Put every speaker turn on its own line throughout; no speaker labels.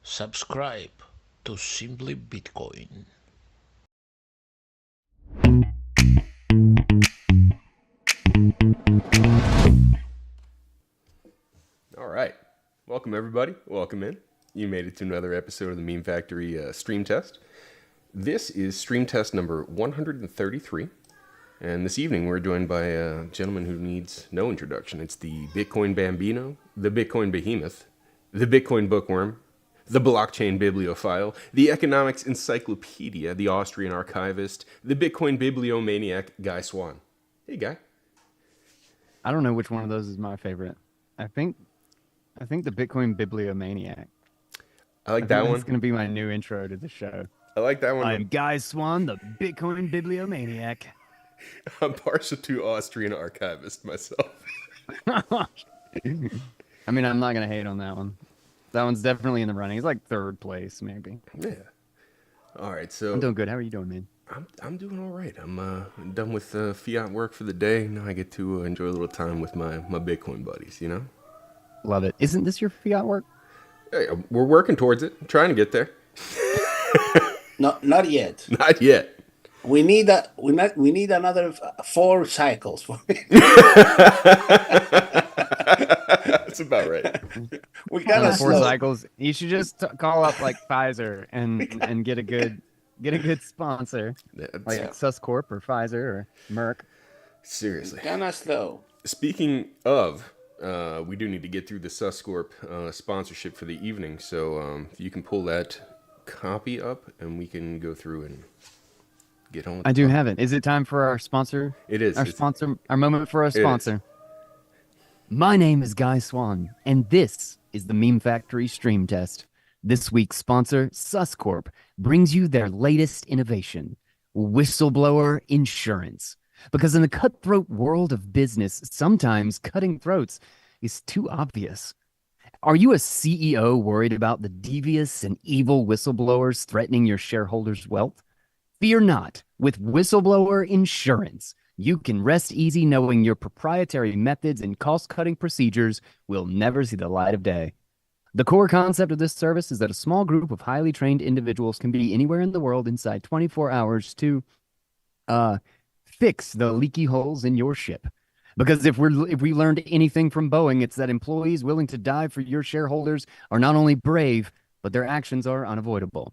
Subscribe to Simply Bitcoin.
All right. Welcome, everybody. Welcome in. You made it to another episode of the Meme Factory stream test. This is stream test number 133. And this evening, we're joined by a gentleman who needs no introduction. It's the Bitcoin Bambino, the Bitcoin Behemoth, the Bitcoin Bookworm, the Blockchain Bibliophile, the Economics Encyclopedia, the Austrian Archivist, the Bitcoin Bibliomaniac, Guy Swann. Hey, Guy.
I don't know which one of those is my favorite. I think the Bitcoin Bibliomaniac.
I like that one.
It's going to be my new intro to the show.
I like that one.
I'm Guy Swann, the Bitcoin Bibliomaniac.
I'm partial to Austrian Archivist myself.
I mean, I'm not going to hate on that one. That one's definitely in the running. He's like third place, maybe.
Yeah. All right, so
I'm doing good. How are you doing, man?
I'm doing all right. I'm done with fiat work for the day. Now I get to enjoy a little time with my Bitcoin buddies. You know.
Love it. Isn't this your fiat work?
Hey, we're working towards it. I'm trying to get there.
Not yet.
Not yet.
We need another 4 cycles for it.
That's about right.
We gotta
4
slow.
cycles. You should just call up like Pfizer and get a good sponsor, like Suscorp or Pfizer or Merck.
Seriously.
Kinda slow.
Speaking of, we do need to get through the Suscorp sponsorship for the evening. So if you can pull that copy up, and we can go through and get on with
I do have it. Is it time for our sponsor?
It is.
Our moment for our sponsor. My name is Guy Swann, and this is the Meme Factory stream test. This week's sponsor, Suscorp, brings you their latest innovation, whistleblower insurance. Because in the cutthroat world of business, sometimes cutting throats is too obvious. Are you a CEO worried about the devious and evil whistleblowers threatening your shareholders' wealth? Fear not. With whistleblower insurance, you can rest easy knowing your proprietary methods and cost-cutting procedures will never see the light of day. The core concept of this service is that a small group of highly trained individuals can be anywhere in the world inside 24 hours to fix the leaky holes in your ship. Because if we learned anything from Boeing, it's that employees willing to die for your shareholders are not only brave, but their actions are unavoidable.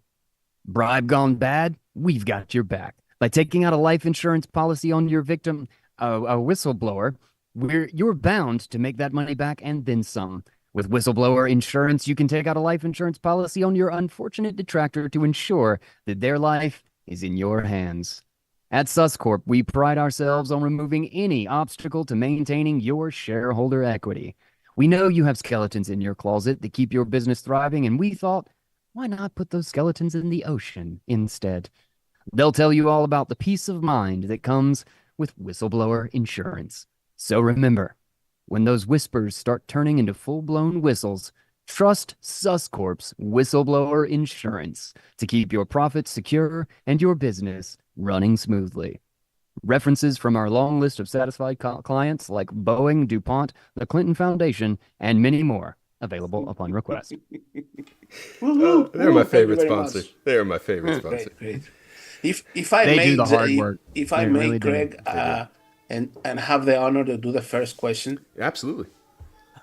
Bribe gone bad? We've got your back. By taking out a life insurance policy on your victim, a whistleblower, you're bound to make that money back and then some. With whistleblower insurance, you can take out a life insurance policy on your unfortunate detractor to ensure that their life is in your hands. At Suscorp, we pride ourselves on removing any obstacle to maintaining your shareholder equity. We know you have skeletons in your closet that keep your business thriving, and we thought, why not put those skeletons in the ocean instead? They'll tell you all about the peace of mind that comes with whistleblower insurance. So remember, when those whispers start turning into full-blown whistles, trust Suscorp's whistleblower insurance to keep your profits secure and your business running smoothly. References from our long list of satisfied clients like Boeing, DuPont, the Clinton Foundation, and many more available upon request.
They're my favorite sponsor. They're my favorite sponsor.
Great. If I
They
may,
do the hard work.
If I
They
may,
really do.
Greg, and have the honor to do the first question.
Absolutely.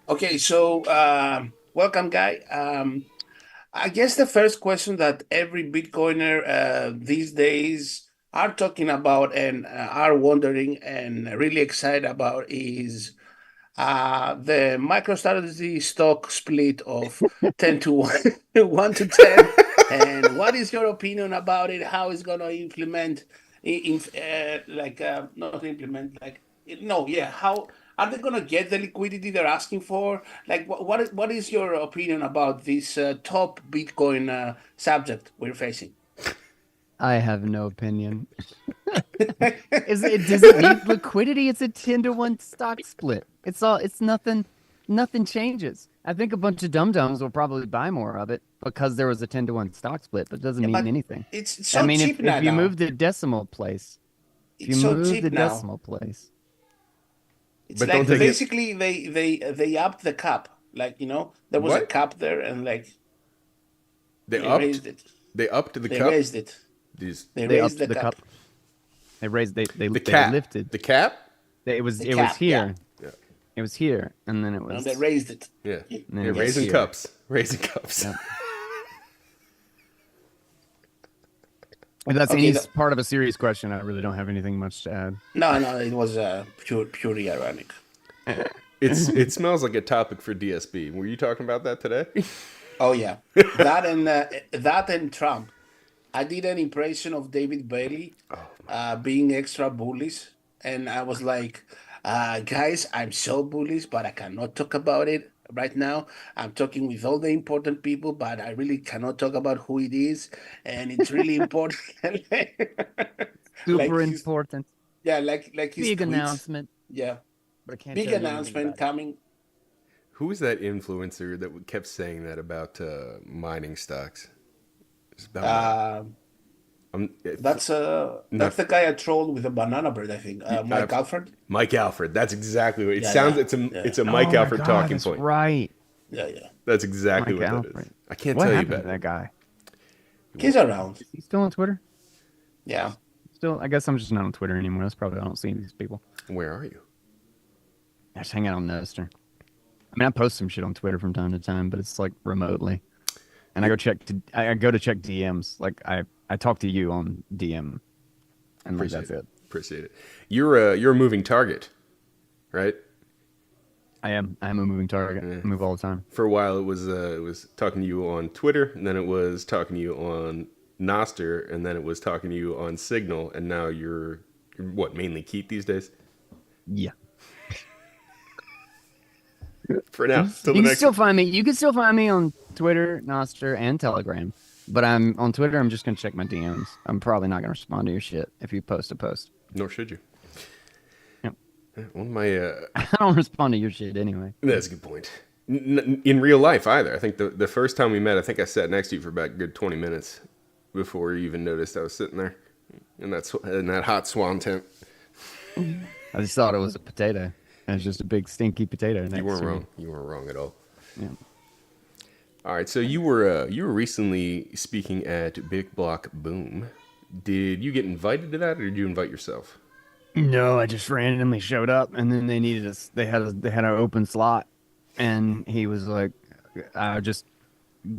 Okay, so welcome, Guy. I guess the first question that every Bitcoiner these days are talking about and are wondering and really excited about is the MicroStrategy stock split of 10 to 1, 1 to 10. And what is your opinion about it? How it's going to implement, how are they going to get the liquidity they're asking for? Like, what is your opinion about this top Bitcoin subject we're facing?
I have no opinion. Does it need liquidity? It's a 10 to 1 stock split. It's nothing changes. I think a bunch of dum-dums will probably buy more of it because there was a 10 to 1 stock split, but it doesn't mean anything.
It's so cheap
if you
now.
move the decimal place,
It's so cheap now. It's
But
like
don't they
basically they upped the cap. Like, there was a
What?
cap there, and like
They
They
upped.
raised it.
They upped the
They
cup.
raised it.
These
They
They
raised
upped
the
the
cup.
cup. They raised. They
the cap.
lifted.
The cap.
It was
The
it was
cap, yeah.
here.
Yeah.
It was here, and then it
And
was.
they raised it.
Yeah.
then
Yeah.
it was
Raising
here.
cups. Raising cups.
Yep. If that's
Okay,
any part of a serious question, I really don't have anything much to add.
No, it was purely ironic.
It smells like a topic for DSB. Were you talking about that today?
Oh yeah, that and Trump. I did an impression of David Bailey being extra bullish, and I was like, guys, I'm so bullish, but I cannot talk about it right now. I'm talking with all the important people, but I really cannot talk about who it is, and it's really important. Like
Super
his,
important.
yeah, like his
Big
tweets.
announcement,
Yeah,
but I can't
big
tell you anything
announcement
about it.
coming.
Who was that influencer that kept saying that about mining stocks? It's about
That's the guy I trolled with a banana bread, I think. Mike Alfred.
Mike Alfred. That's exactly what it
Yeah,
sounds.
yeah.
It's a Mike
Oh my
Alfred
God,
talking
that's
point.
right.
Yeah.
That's exactly
Mike
what that
Alfred.
is. I can't
What
tell you
happened
about
to that
it.
guy?
He's around.
Is he still on Twitter?
Yeah.
Still, I guess I'm just not on Twitter anymore. That's probably why I don't see these people.
Where are you?
I just hang out on Nostr. I mean, I post some shit on Twitter from time to time, but it's like remotely. And I go check DMs. Like I talk to you on DM, and like, that's it.
Appreciate it. You're a moving target, right?
I'm a moving target.
Yeah.
I move all the time.
For a while, it was talking to you on Twitter, and then it was talking to you on Nostr, and then it was talking to you on Signal, and now you're what, mainly Keat these days?
Yeah.
For now, till the
You can
next
still find me. You can still find me on Twitter, Nostr, and Telegram. But I'm on Twitter. I'm just gonna check my DMs. I'm probably not gonna respond to your shit if you post a post.
Nor should you.
Yep.
One of my
I don't respond to your shit anyway.
that's a good point. In real life either. I think the first time we met, I think I sat next to you for about a good 20 minutes before you even noticed I was sitting there in that hot Swann tent.
I just thought it was a potato. And it's just a big stinky potato.
You weren't wrong. You weren't wrong at all.
Yeah.
All right, so you were recently speaking at Big Block Boom. Did you get invited to that, or did you invite yourself?
No, I just randomly showed up, and then they needed us. They had an open slot, and he was like,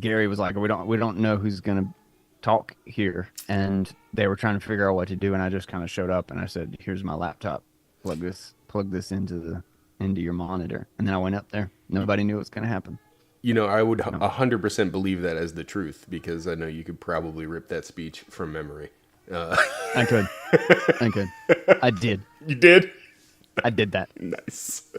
Gary was like, we don't know who's gonna talk here, and they were trying to figure out what to do, and I just kind of showed up, and I said, here's my laptop, plug this into your monitor, and then I went up there. Nobody knew what was gonna happen.
You know, I would 100% believe that as the truth, because I know you could probably rip that speech from memory.
I could. I did.
You did?
I did that.
Nice.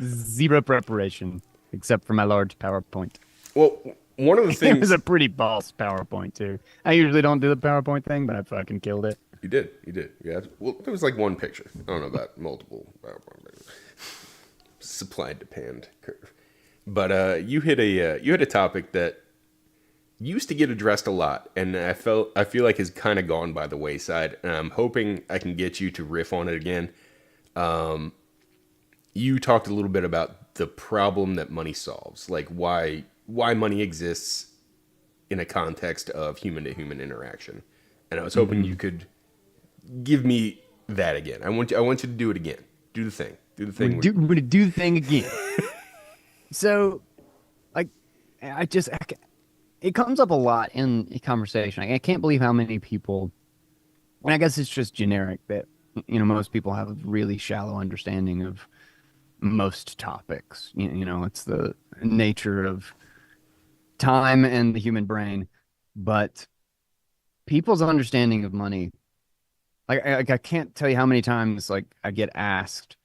Zero preparation, except for my large PowerPoint.
Well, one of the
It
things...
was a pretty boss PowerPoint, too. I usually don't do the PowerPoint thing, but I fucking killed it.
You did. Yeah. Well, there was like one picture. I don't know about multiple. Supply and demand curve. But you hit a topic that used to get addressed a lot, and I feel like has kind of gone by the wayside. And I'm hoping I can get you to riff on it again. You talked a little bit about the problem that money solves, like why money exists in a context of human to human interaction. And I was hoping you could give me that again. I want you to do it again. Do the thing.
I'm going to do the thing again. So, like, it comes up a lot in conversation. I can't believe how many people, and I guess it's just generic that, most people have a really shallow understanding of most topics. It's the nature of time and the human brain. But people's understanding of money, like I can't tell you how many times, like, I get asked,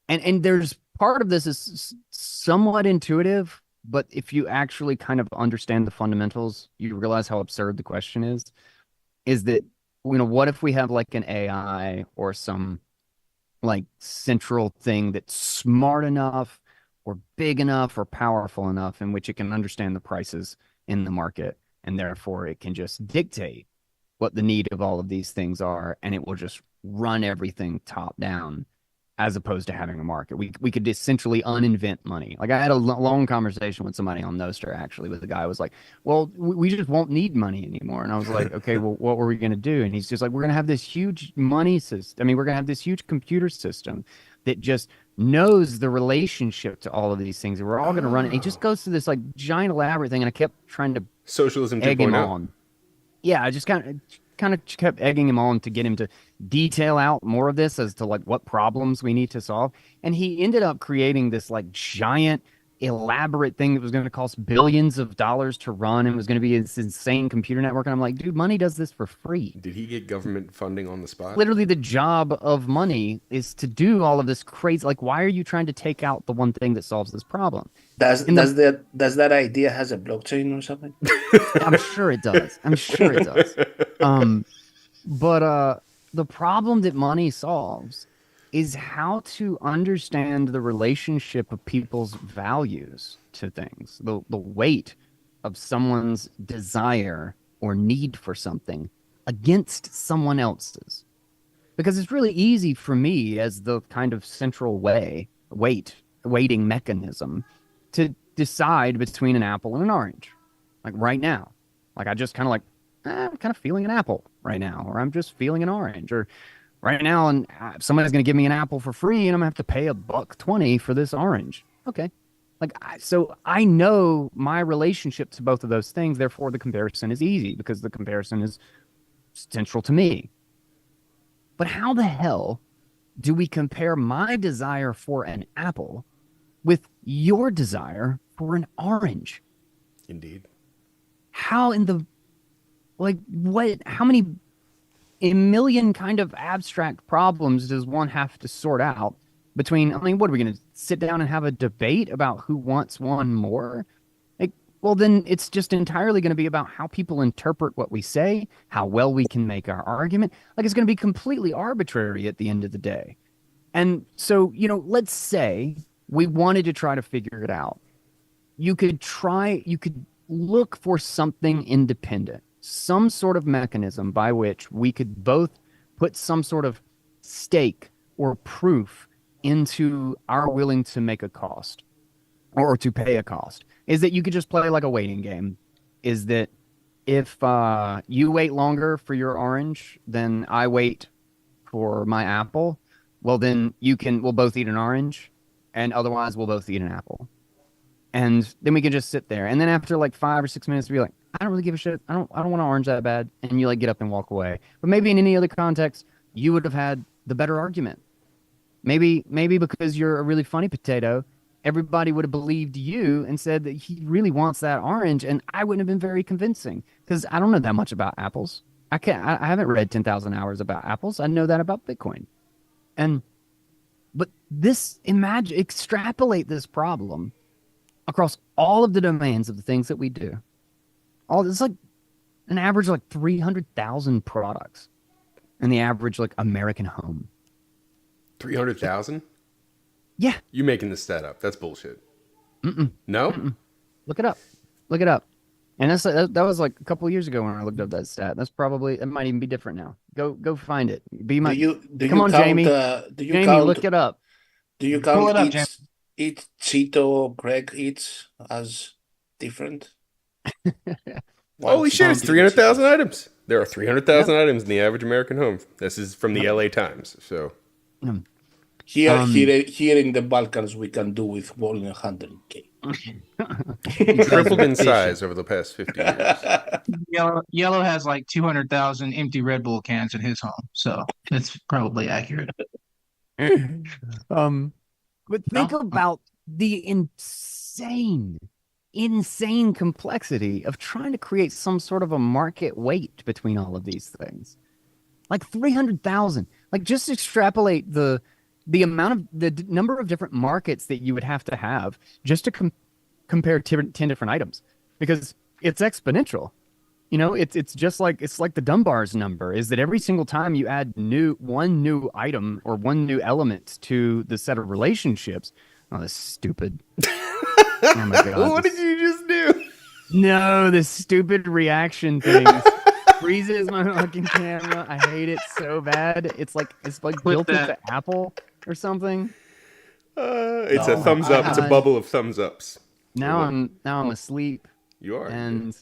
and there's part of this is somewhat intuitive, but if you actually kind of understand the fundamentals, you realize how absurd the question is that, what if we have like an AI or some like central thing that's smart enough or big enough or powerful enough in which it can understand the prices in the market, and therefore it can just dictate what the need of all of these things are, and it will just run everything top down. as opposed to having a market. We could essentially uninvent money. Like I had a long conversation with somebody on Nostr actually with the guy who was like, well, we just won't need money anymore. And I was like, okay, well, what were we going to do? And he's just like, we're going to have this huge money system. I mean, we're going to have this huge computer system that just knows the relationship to all of these things. And we're all going to run it. And he just goes through this like giant elaborate thing. And I kept trying to
Socialism
egg him
2.0.
on. Yeah, I just kind of kept egging him on to get him to detail out more of this as to like what problems we need to solve. And he ended up creating this like giant elaborate thing that was going to cost billions of dollars to run and was going to be this insane computer network. And I'm like, dude, money does this for free.
Did he get government funding on the spot?
Literally the job of money is to do all of this crazy, like, why are you trying to take out the one thing that solves this problem?
Does that idea has a blockchain or something?
I'm sure it does. I'm sure it does. But the problem that money solves is how to understand the relationship of people's values to things, the weight of someone's desire or need for something against someone else's. Because it's really easy for me as the kind of central weighting mechanism to decide between an apple and an orange. Like right now. Like I just kind of like, I'm kind of feeling an apple right now, or I'm just feeling an orange, or right now, and somebody's going to give me an apple for free, and I'm going to have to pay $1.20 for this orange. Okay. So I know my relationship to both of those things. Therefore, the comparison is easy because the comparison is central to me. But how the hell do we compare my desire for an apple with your desire for an orange?
Indeed.
How in the, like, what, how many, a million kind of abstract problems does one have to sort out between, I mean, what are we going to sit down and have a debate about who wants one more? Like, well, then it's just entirely going to be about how people interpret what we say, how well we can make our argument. Like, it's going to be completely arbitrary at the end of the day. And so, let's say we wanted to try to figure it out. You could look for something independent, some sort of mechanism by which we could both put some sort of stake or proof into our willing to make a cost or to pay a cost. Is that you could just play like a waiting game. Is that if you wait longer for your orange than I wait for my apple, well, then we'll both eat an orange, and otherwise we'll both eat an apple. And then we can just sit there. And then after like 5 or 6 minutes, be like, I don't really give a shit. I don't want to orange that bad. And you like get up and walk away. But maybe in any other context, you would have had the better argument. Maybe because you're a really funny potato, everybody would have believed you and said that he really wants that orange. And I wouldn't have been very convincing because I don't know that much about apples. I haven't read 10,000 hours about apples. I know that about Bitcoin. But extrapolate this problem across all of the domains of the things that we do. It's like an average like 300,000 products in the average like American home.
300,000?
Yeah.
You making this stat up? That's bullshit.
Mm-mm.
No?
Mm-mm. Look it up. And that was like a couple of years ago when I looked up that stat. It might even be different now. Go find it. Come on, Jamie. Jamie, look it up.
Do you count each Cheeto Greg eats as different?
Holy shit, it's 300,000 items. There are 300,000 items in the average American home. This is from the LA Times. So
here in the Balkans, we can do with 100K.
Tripled in size over the past 50 years.
Yellow has like 200,000 empty Red Bull cans in his home, so it's probably accurate.
But think about the insane complexity of trying to create some sort of a market weight between all of these things. Like 300,000. Like just extrapolate the number of different markets that you would have to have just to compare 10 different items, because it's exponential. It's just like the Dunbar's number is that every single time you add one new item or one new element to the set of relationships. Oh, that's stupid. Oh my God.
What did you just do?
No, this stupid reaction thing freezes my fucking camera. I hate it so bad. It's like built into Apple. or something.
It's a
No,
thumbs
I
up. It's a
have.
bubble of thumbs ups.
Now I'm asleep,
You are.
and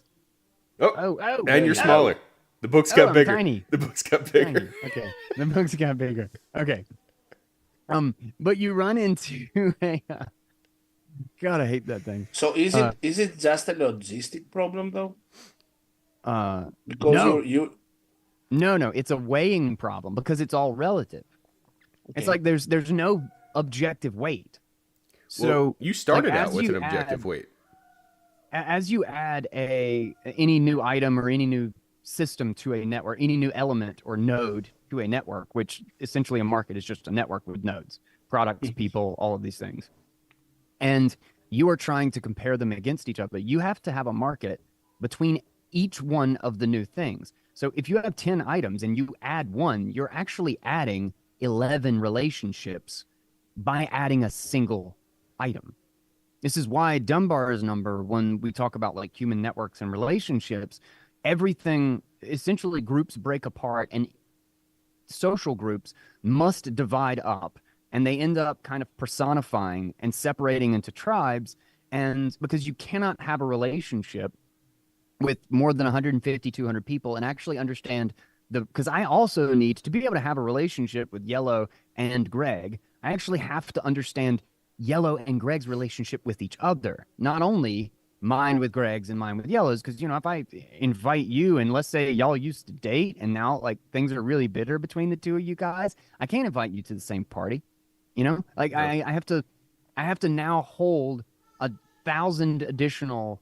Oh,
oh
and you're
oh
smaller. The books
oh
got
I'm
bigger.
tiny.
The books got bigger.
Tiny. Okay, the books got bigger. Okay. But you run into a God, I hate that thing.
So
Uh,
is it just a logistic problem though? Because
no,
you
no, it's a weighing problem because it's all relative. It's
okay.
like there's no objective weight.
Well,
So
you
like
started out with an objective weight.
as you add any new item or any new system to a network, any new element or node to a network, which essentially a market is just a network with nodes, products, people, all of these things. And you are trying to compare them against each other. You have to have a market between each one of the new things. So if you have 10 items and you add one, you're actually adding 11 relationships by adding a single item. This is why Dunbar's number, when we talk about like human networks and relationships, everything essentially groups break apart and social groups must divide up, and they end up kind of personifying and separating into tribes. And because you cannot have a relationship with more than 150, 200 people and actually understand because I also need to be able to have a relationship with Yellow and Greg. I actually have to understand Yellow and Greg's relationship with each other, not only mine with Greg's and mine with Yellow's. Because, if I invite you and let's say y'all used to date and now like things are really bitter between the two of you guys, I can't invite you to the same party. Like
No.
I have to now hold 1,000 additional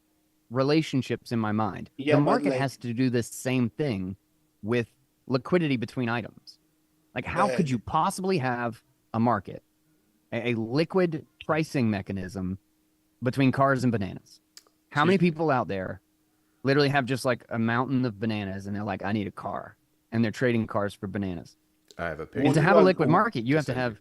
relationships in my mind. The
Yeah, but
market
like
has to do the same thing with liquidity between items. Like, how could
but
you possibly have a market, a liquid pricing mechanism between cars and bananas? How
So
many people out there literally have just like a mountain of bananas and they're like, I need a car, and they're trading cars for bananas?
I have a
And
picture.
to
would
have
you
a liquid
ag-
market, you have to
send you.
have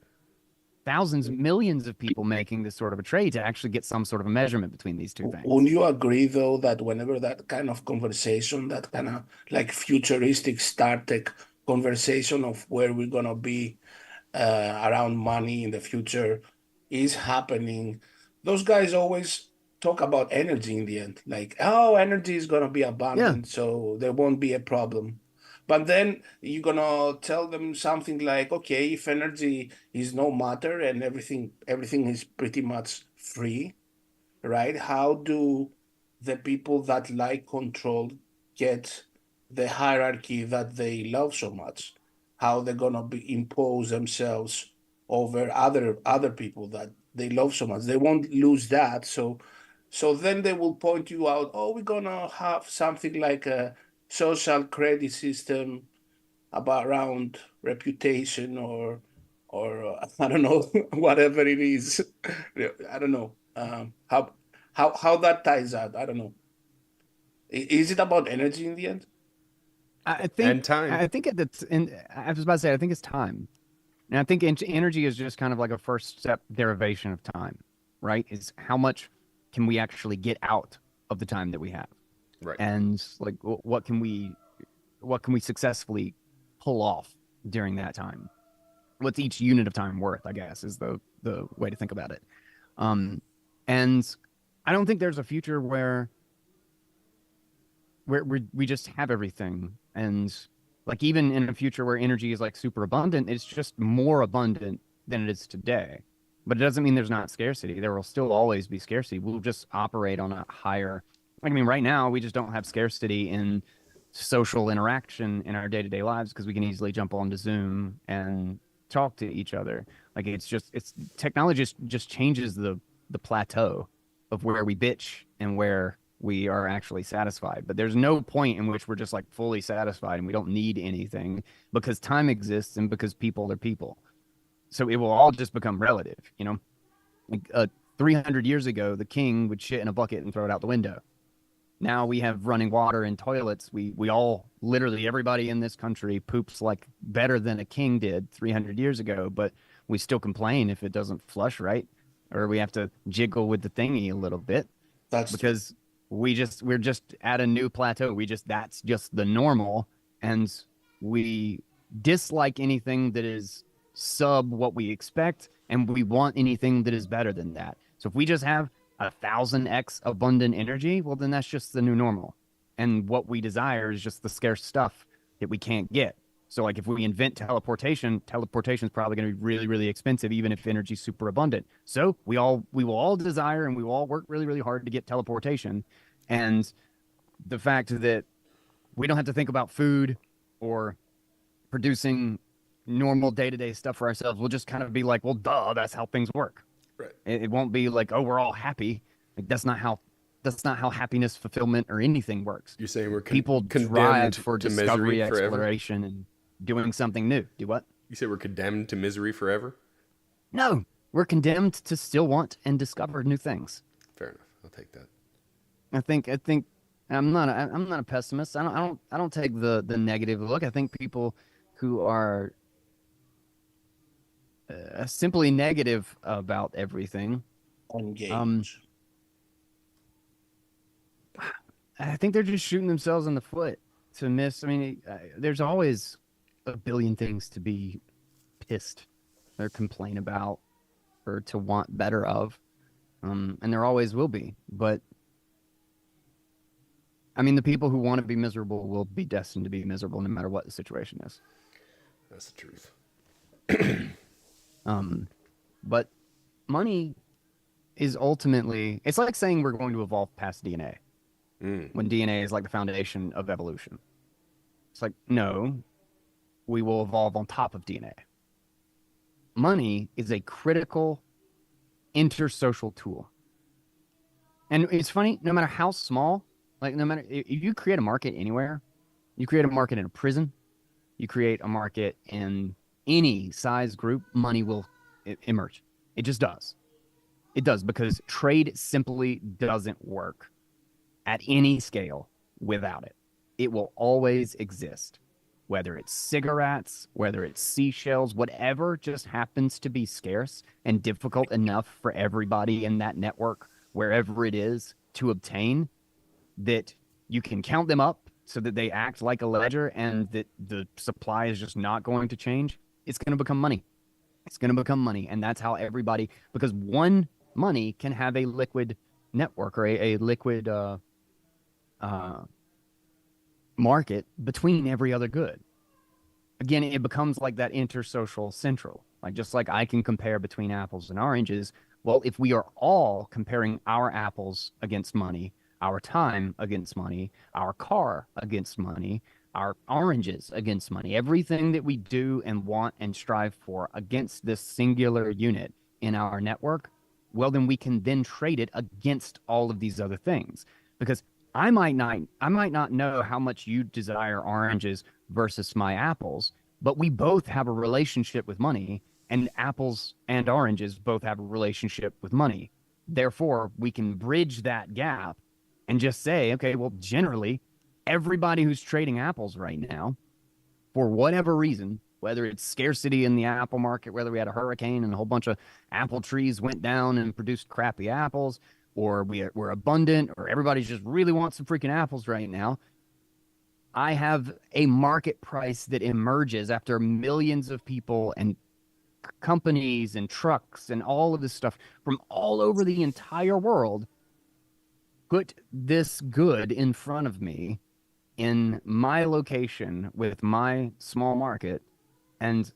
thousands, millions of people making this sort of a trade to actually get some sort of a measurement between these two
Wouldn't
things.
you agree, though, that whenever that kind of conversation, that kind of like futuristic Star Trek conversation of where we're gonna be around money in the future is happening, those guys always talk about energy in the end. Like, oh, energy is gonna be
Yeah.
abundant, so there won't be a problem. But then you're gonna tell them something like, okay, if energy is no matter and everything is pretty much free, right? How do the people that like control get the hierarchy that they love so much? How they're gonna be impose themselves over other people that they love so much? They won't lose that. So then they will point you out, oh, we're gonna have something like a social credit system about around reputation or I don't know whatever it is. I don't know how that ties out. I don't know. Is it about energy in the end?
I
And
think
time.
I think it's and I was about to say I think it's time. And I think energy is just kind of like a first step derivation of time, right? Is how much can we actually get out of the time that we have?
Right.
And like what can we successfully pull off during that time? What's each unit of time worth, I guess, is the way to think about it. Um and I don't think there's a future where we just have everything, and like even in a future where energy is like super abundant, it's just more abundant than it is today. But it doesn't mean there's not scarcity. There will still always be scarcity. We'll just operate on a higher, I mean, right now we just don't have scarcity in social interaction in our day-to-day lives because we can easily jump onto Zoom and talk to each other. Like it's technology just changes the plateau of where we bitch and where we are actually satisfied. But there's no point in which we're just like fully satisfied and we don't need anything because time exists and because people are people. So it will all just become relative. Like 300 years ago, the king would shit in a bucket and throw it out the window. Now we have running water and toilets. We all literally everybody in this country poops like better than a king did 300 years ago, but we still complain if it doesn't flush right, or we have to jiggle with the thingy a little bit
That's true.
because we're just at a new plateau. That's just the normal, and we dislike anything that is sub what we expect, and we want anything that is better than that. So if we just have 1,000x abundant energy, well, then that's just the new normal. And what we desire is just the scarce stuff that we can't get. So like if we invent teleportation is probably going to be really, really expensive, even if energy's super abundant. So we will all desire and we will all work really, really hard to get teleportation. And the fact that we don't have to think about food or producing normal day-to-day stuff for ourselves, we'll just kind of be like, well, duh, that's how things work.
Right.
It won't be like, oh, we're all happy. Like that's not how happiness, fulfillment, or anything works.
You're saying we're
people drive for discovery, exploration, and doing something new. Do what?
You say we're condemned to misery forever?
No, we're condemned to still want and discover new things.
Fair enough. I'll take that.
I think I'm not a pessimist. I don't take the negative look. I think people who are simply negative about everything,
Engage.
I think they're just shooting themselves in the foot to miss. I mean, there's always a billion things to be pissed or complain about or to want better of, and there always will be. But I mean, the people who want to be miserable will be destined to be miserable no matter what the situation is.
That's the truth.
But money is ultimately, it's like saying we're going to evolve past DNA when DNA is like the foundation of evolution. It's like, no, we will evolve on top of DNA. Money is a critical intersocial tool. And it's funny, no matter how small, like no matter if you create a market anywhere, you create a market in a prison, you create a market in any size group, money will emerge. It just does. It does, because trade simply doesn't work at any scale without it. It will always exist. Whether it's cigarettes, whether it's seashells, whatever just happens to be scarce and difficult enough for everybody in that network, wherever it is, to obtain, that you can count them up so that they act like a ledger and that the supply is just not going to change, it's going to become money. It's going to become money. And that's how everybody, because one money can have a liquid network or a liquid market between every other good. Again, it becomes like that intersocial central. Like just like I can compare between apples and oranges. Well, if we are all comparing our apples against money, our time against money, our car against money, our oranges against money, everything that we do and want and strive for against this singular unit in our network, well, then we can then trade it against all of these other things. Because I might not know how much you desire oranges versus my apples, but we both have a relationship with money, and apples and oranges both have a relationship with money. Therefore, we can bridge that gap and just say, okay, well, generally, everybody who's trading apples right now, for whatever reason, whether it's scarcity in the apple market, whether we had a hurricane and a whole bunch of apple trees went down and produced crappy apples, or we're abundant, or everybody just really wants some freaking apples right now, I have a market price that emerges after millions of people and companies and trucks and all of this stuff from all over the entire world put this good in front of me in my location with my small market, and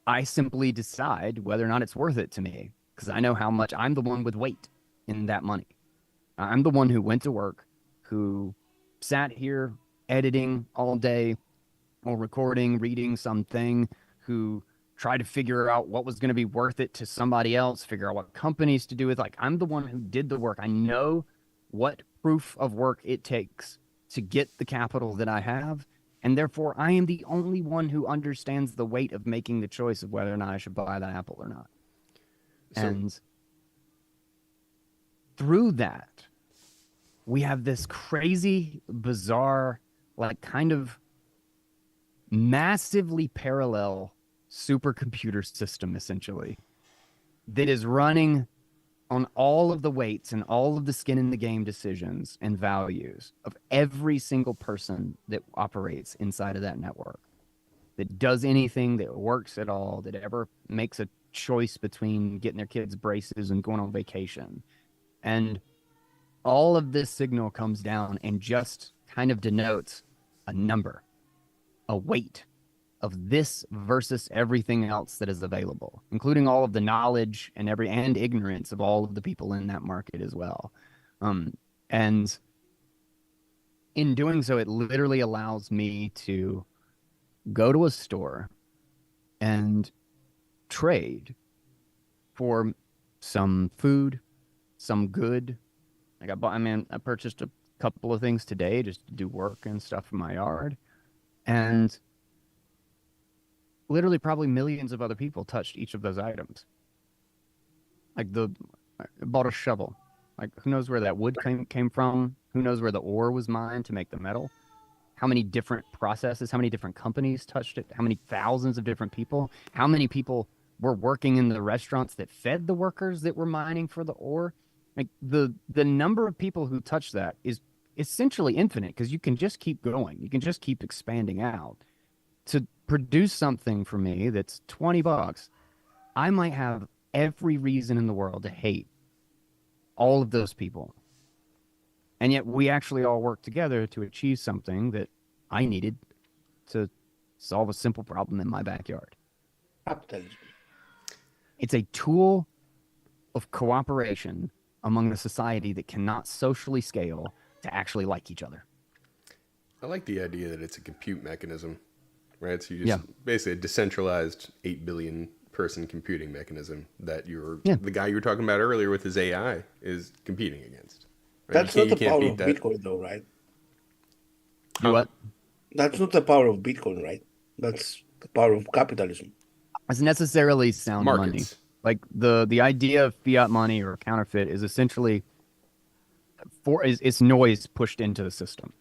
I simply decide whether or not it's worth it to me, because I know how much I'm the one with weight in that money. I'm the one who went to work, who sat here editing all day or recording, reading something, who tried to figure out what was going to be worth it to somebody else, figure out what companies to do with. Like, I'm the one who did the work. I know what proof of work it takes to get the capital that I have, and therefore I am the only one who understands the weight of making the choice of whether or not I should buy that apple or not. So, and through that, we have this crazy, bizarre, like kind of massively parallel supercomputer system, essentially, that is running on all of the weights and all of the skin in the game decisions and values of every single person that operates inside of that network. that does anything, that works at all, that ever makes a choice between getting their kids braces and going on vacation. And all of this signal comes down and just kind of denotes a number, a weight of this versus everything else that is available, including all of the knowledge and ignorance of all of the people in that market as well. And in doing so, it literally allows me to go to a store and trade for some food, some good. I purchased a couple of things today just to do work and stuff in my yard. And literally probably millions of other people touched each of those items. I bought a shovel. Like, who knows where that wood came from? Who knows where the ore was mined to make the metal? How many different processes, how many different companies touched it? How many thousands of different people? How many people were working in the restaurants that fed the workers that were mining for the ore? Like, the number of people who touch that is essentially infinite, because you can just keep going. You can just keep expanding out. To produce something for me that's $20, I might have every reason in the world to hate all of those people. And yet we actually all work together to achieve something that I needed to solve a simple problem in my backyard.
Capitalism.
It's a tool of cooperation among the society that cannot socially scale to actually like each other.
I like the idea that it's a compute mechanism, right? So you just basically a decentralized 8 billion person computing mechanism that the guy you were talking about earlier with his AI is competing against. Right?
That's not the power of Bitcoin, though, right?
What?
That's not the power of Bitcoin, right? That's the power of capitalism.
It's necessarily sound money. Like the idea of fiat money or counterfeit is essentially it's noise pushed into the system.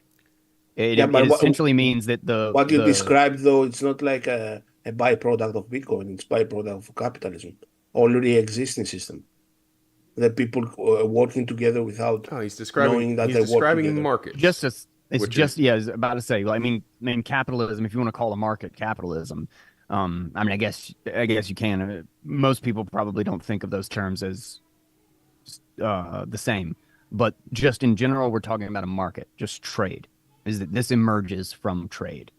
It essentially means that
what you described, though, it's not like a byproduct of Bitcoin. It's byproduct of capitalism, already existing system. That people working together without knowing that they're working together.
Market.
I was about to say. I mean, capitalism. If you want to call a market capitalism, I guess you can. Most people probably don't think of those terms as the same, but just in general, we're talking about a market, just trade. Is that this emerges from trade,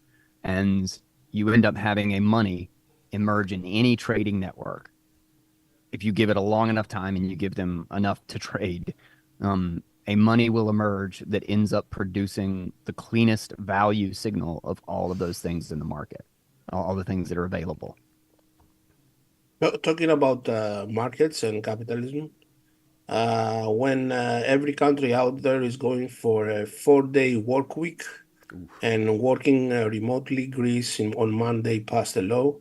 and you end up having a money emerge in any trading network. If you give it a long enough time and you give them enough to trade, a money will emerge that ends up producing the cleanest value signal of all of those things in the market, all the things that are available.
Talking about markets and capitalism, when every country out there is going for a 4-day work week and working remotely, Greece on Monday passed a law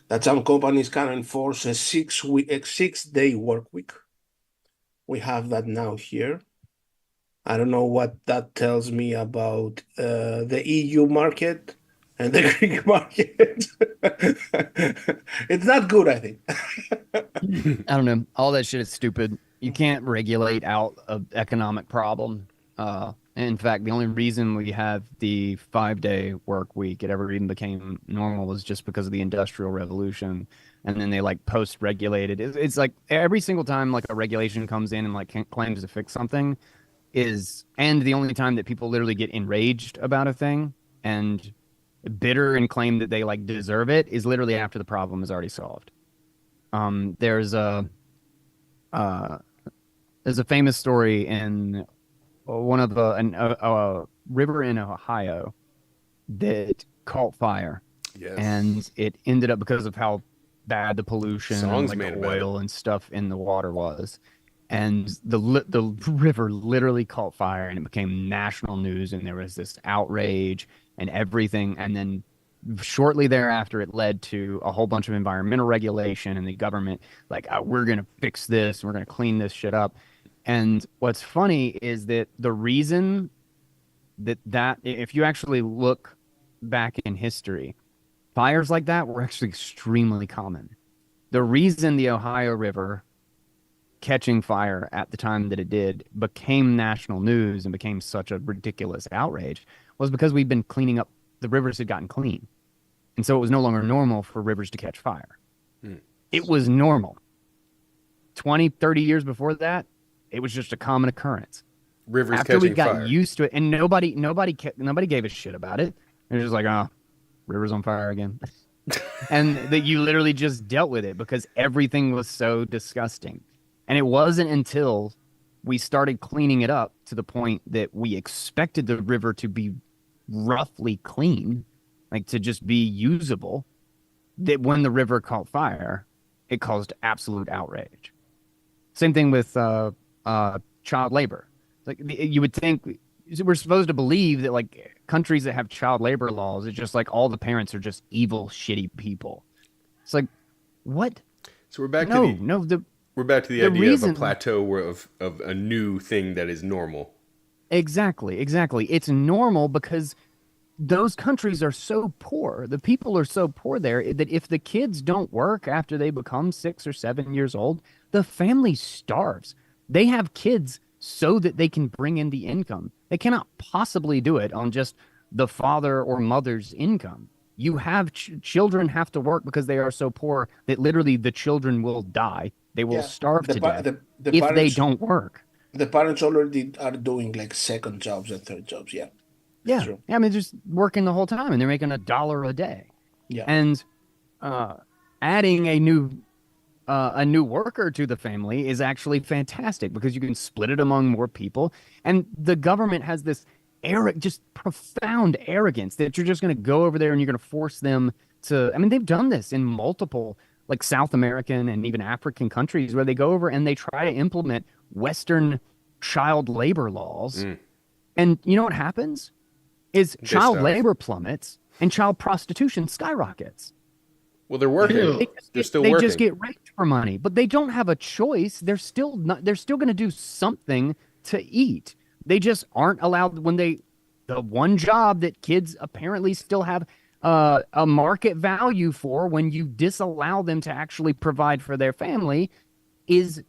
that some companies can enforce a 6-day work week. We have that now here. I don't know what that tells me about the EU market and the Greek market. It's not good, I think.
I don't know. All that shit is stupid. You can't regulate out an economic problem. In fact, the only reason we have the 5-day work week, it ever even became normal, was just because of the Industrial Revolution. And then they post-regulated. It's like every single time a regulation comes in and claims to fix something and the only time that people literally get enraged about a thing and bitter and claim that they deserve it is literally after the problem is already solved. There's a famous story in one of a river in Ohio that caught fire.
Yes.
And it ended up, because of how bad the pollution and the oil and stuff in the water was, and the river literally caught fire and it became national news, and there was this outrage and everything. And then shortly thereafter, it led to a whole bunch of environmental regulation, and the government we're going to fix this, we're going to clean this shit up. And what's funny is that the reason that if you actually look back in history, fires like that were actually extremely common. The reason the Ohio River catching fire at the time that it did became national news and became such a ridiculous outrage was because we've been cleaning up. The rivers had gotten clean. And so it was no longer normal for rivers to catch fire. It was normal. 20, 30 years before that, it was just a common occurrence.
Rivers
After we
catching
got
fire.
used to it, and nobody gave a shit about it. It was just like, oh, river's on fire again. And that you literally just dealt with it because everything was so disgusting. And it wasn't until we started cleaning it up to the point that we expected the river to be roughly clean, like to just be usable, that when the river caught fire, it caused absolute outrage. Same thing with child labor. Like you would think we're supposed to believe that like countries that have child labor laws, it's just like all the parents are just evil, shitty people. It's like, what?
So we're back
No,
to the
no.
we're back to the
the
idea
reason-
of a plateau of a new thing that is normal.
Exactly. It's normal because those countries are so poor. The people are so poor there that if the kids don't work after they become 6 or 7 years old, the family starves. They have kids so that they can bring in the income. They cannot possibly do it on just the father or mother's income. You have children have to work because they are so poor that literally the children will die. They will starve to death
the
if they
parents,
don't work.
the parents already are doing like second jobs and third jobs. Yeah.
Yeah.
True.
I mean, just working the whole time and they're making $1 a day.
Yeah.
And adding a new worker to the family is actually fantastic because you can split it among more people. And the government has this just profound arrogance that you're just going to go over there and you're going to force them to. I mean, they've done this in multiple like South American and even African countries where they go over and they try to implement Western child labor laws. And you know what happens? Is child labor plummets and child prostitution skyrockets.
Well, they're working. They're still working.
They just get raped for money, but they don't have a choice. They're still going to do something to eat. They just aren't allowed the one job that kids apparently still have a market value for when you disallow them to actually provide for their family is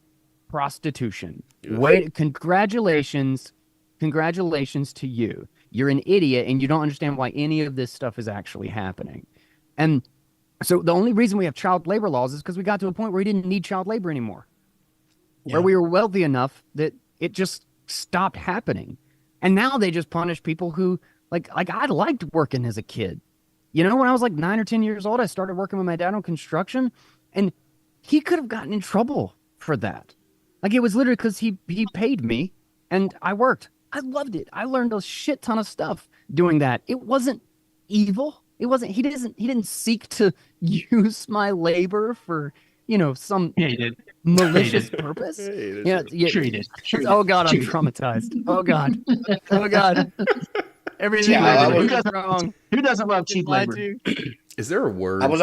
prostitution. Wait, congratulations to you. You're an idiot and you don't understand why any of this stuff is actually happening. And so the only reason we have child labor laws is because we got to a point where we didn't need child labor anymore. Where we were wealthy enough that it just stopped happening. And now they just punish people who like I liked working as a kid. You know, when I was like 9 or 10 years old, I started working with my dad on construction and he could have gotten in trouble for that. Like it was literally because he paid me and I worked. I loved it. I learned a shit ton of stuff doing that. It wasn't evil. It wasn't. He didn't seek to use my labor for some malicious purpose.
Yeah,
Sure he did. Sure he
Oh
did.
God,
Sure
I'm
he did.
traumatized. Oh God. Oh God. Everything
Yeah,
was
I was-
wrong.
Who doesn't love cheap
Lied
labor?
to.
Is there a word?
I was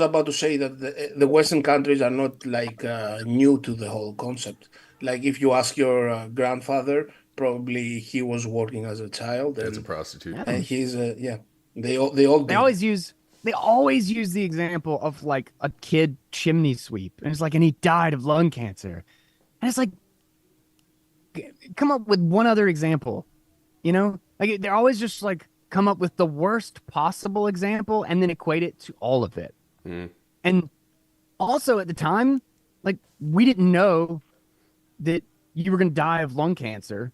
about to say that the Western countries are not like new to the whole concept. Like if you ask your grandfather, probably he was working as a child,
That's a
and,
prostitute.
and he's They all
They
do.
always use the example of like a kid chimney sweep, and it's like, and he died of lung cancer, and it's like, come up with one other example, like they're always just like come up with the worst possible example and then equate it to all of it. And also at the time, like we didn't know that you were going to die of lung cancer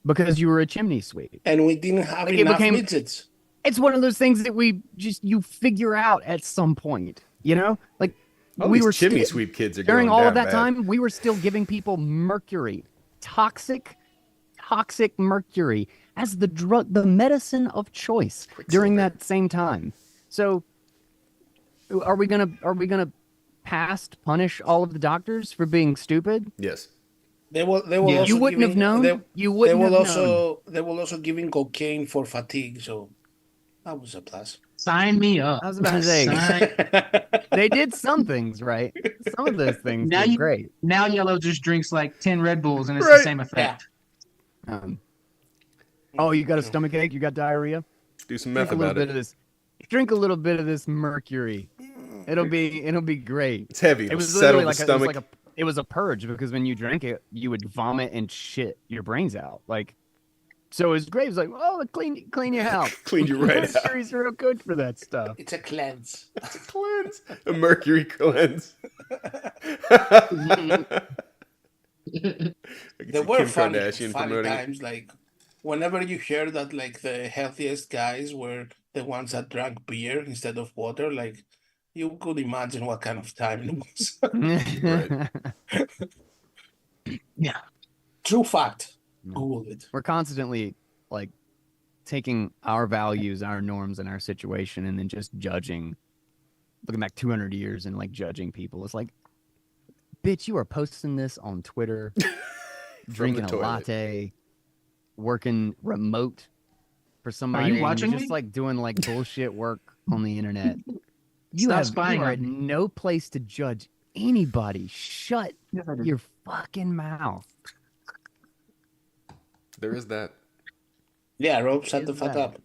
because you were a chimney sweep.
And we didn't have
Like,
enough midgets.
It's one of those things that you figure out at some point, like
All
we
these
were
chimney
still,
sweep kids are
during
going
all of
down
that
bad.
time, we were still giving people mercury, toxic mercury as the drug, the medicine of choice during that same time. So are we gonna punish all of the doctors for being stupid?
Yes.
They will
Yeah.
also
You wouldn't have
giving,
known. You wouldn't
they will
have
also
known.
they will also giving cocaine for fatigue. So that was a plus.
Sign me up.
I was about to say they did some things right. Some of those things
Now
were
you-
great.
Now Yellow just drinks like 10 Red Bulls and it's
Right.
the same effect.
Oh, you got a stomach ache? You got diarrhea?
Do some
Drink
meth
a little
about
bit
it.
of this. Drink a little bit of this mercury. It'll be great.
It's heavy.
It
It'll
was
settle
literally
the stomach.
it was a purge because when you drank it, you would vomit and shit your brains out. Like So his grave's like, oh, clean your house.
Clean you right out.
Mercury's real good for that stuff.
It's a cleanse.
It's a cleanse. A mercury cleanse.
There were
Kim
funny
Kardashian promoting it.
times, like whenever you hear that, like the healthiest guys were the ones that drank beer instead of water. Like you could imagine what kind of time it was.
Right.
Yeah.
True fact. Google it.
We're constantly like taking our values, our norms, and our situation, and then just judging, looking back 200 years and like judging people. It's like, bitch, you are posting this on Twitter, drinking a
toilet.
latte, working remote for somebody. and
watching
you're just
me?
like doing like bullshit work on the internet.
Stop spying
you are
on
at
me.
no place to judge anybody. Shut
Yes, I do.
your fucking mouth.
There is that.
Yeah, Rob, shut
Is
the fuck
that-
up.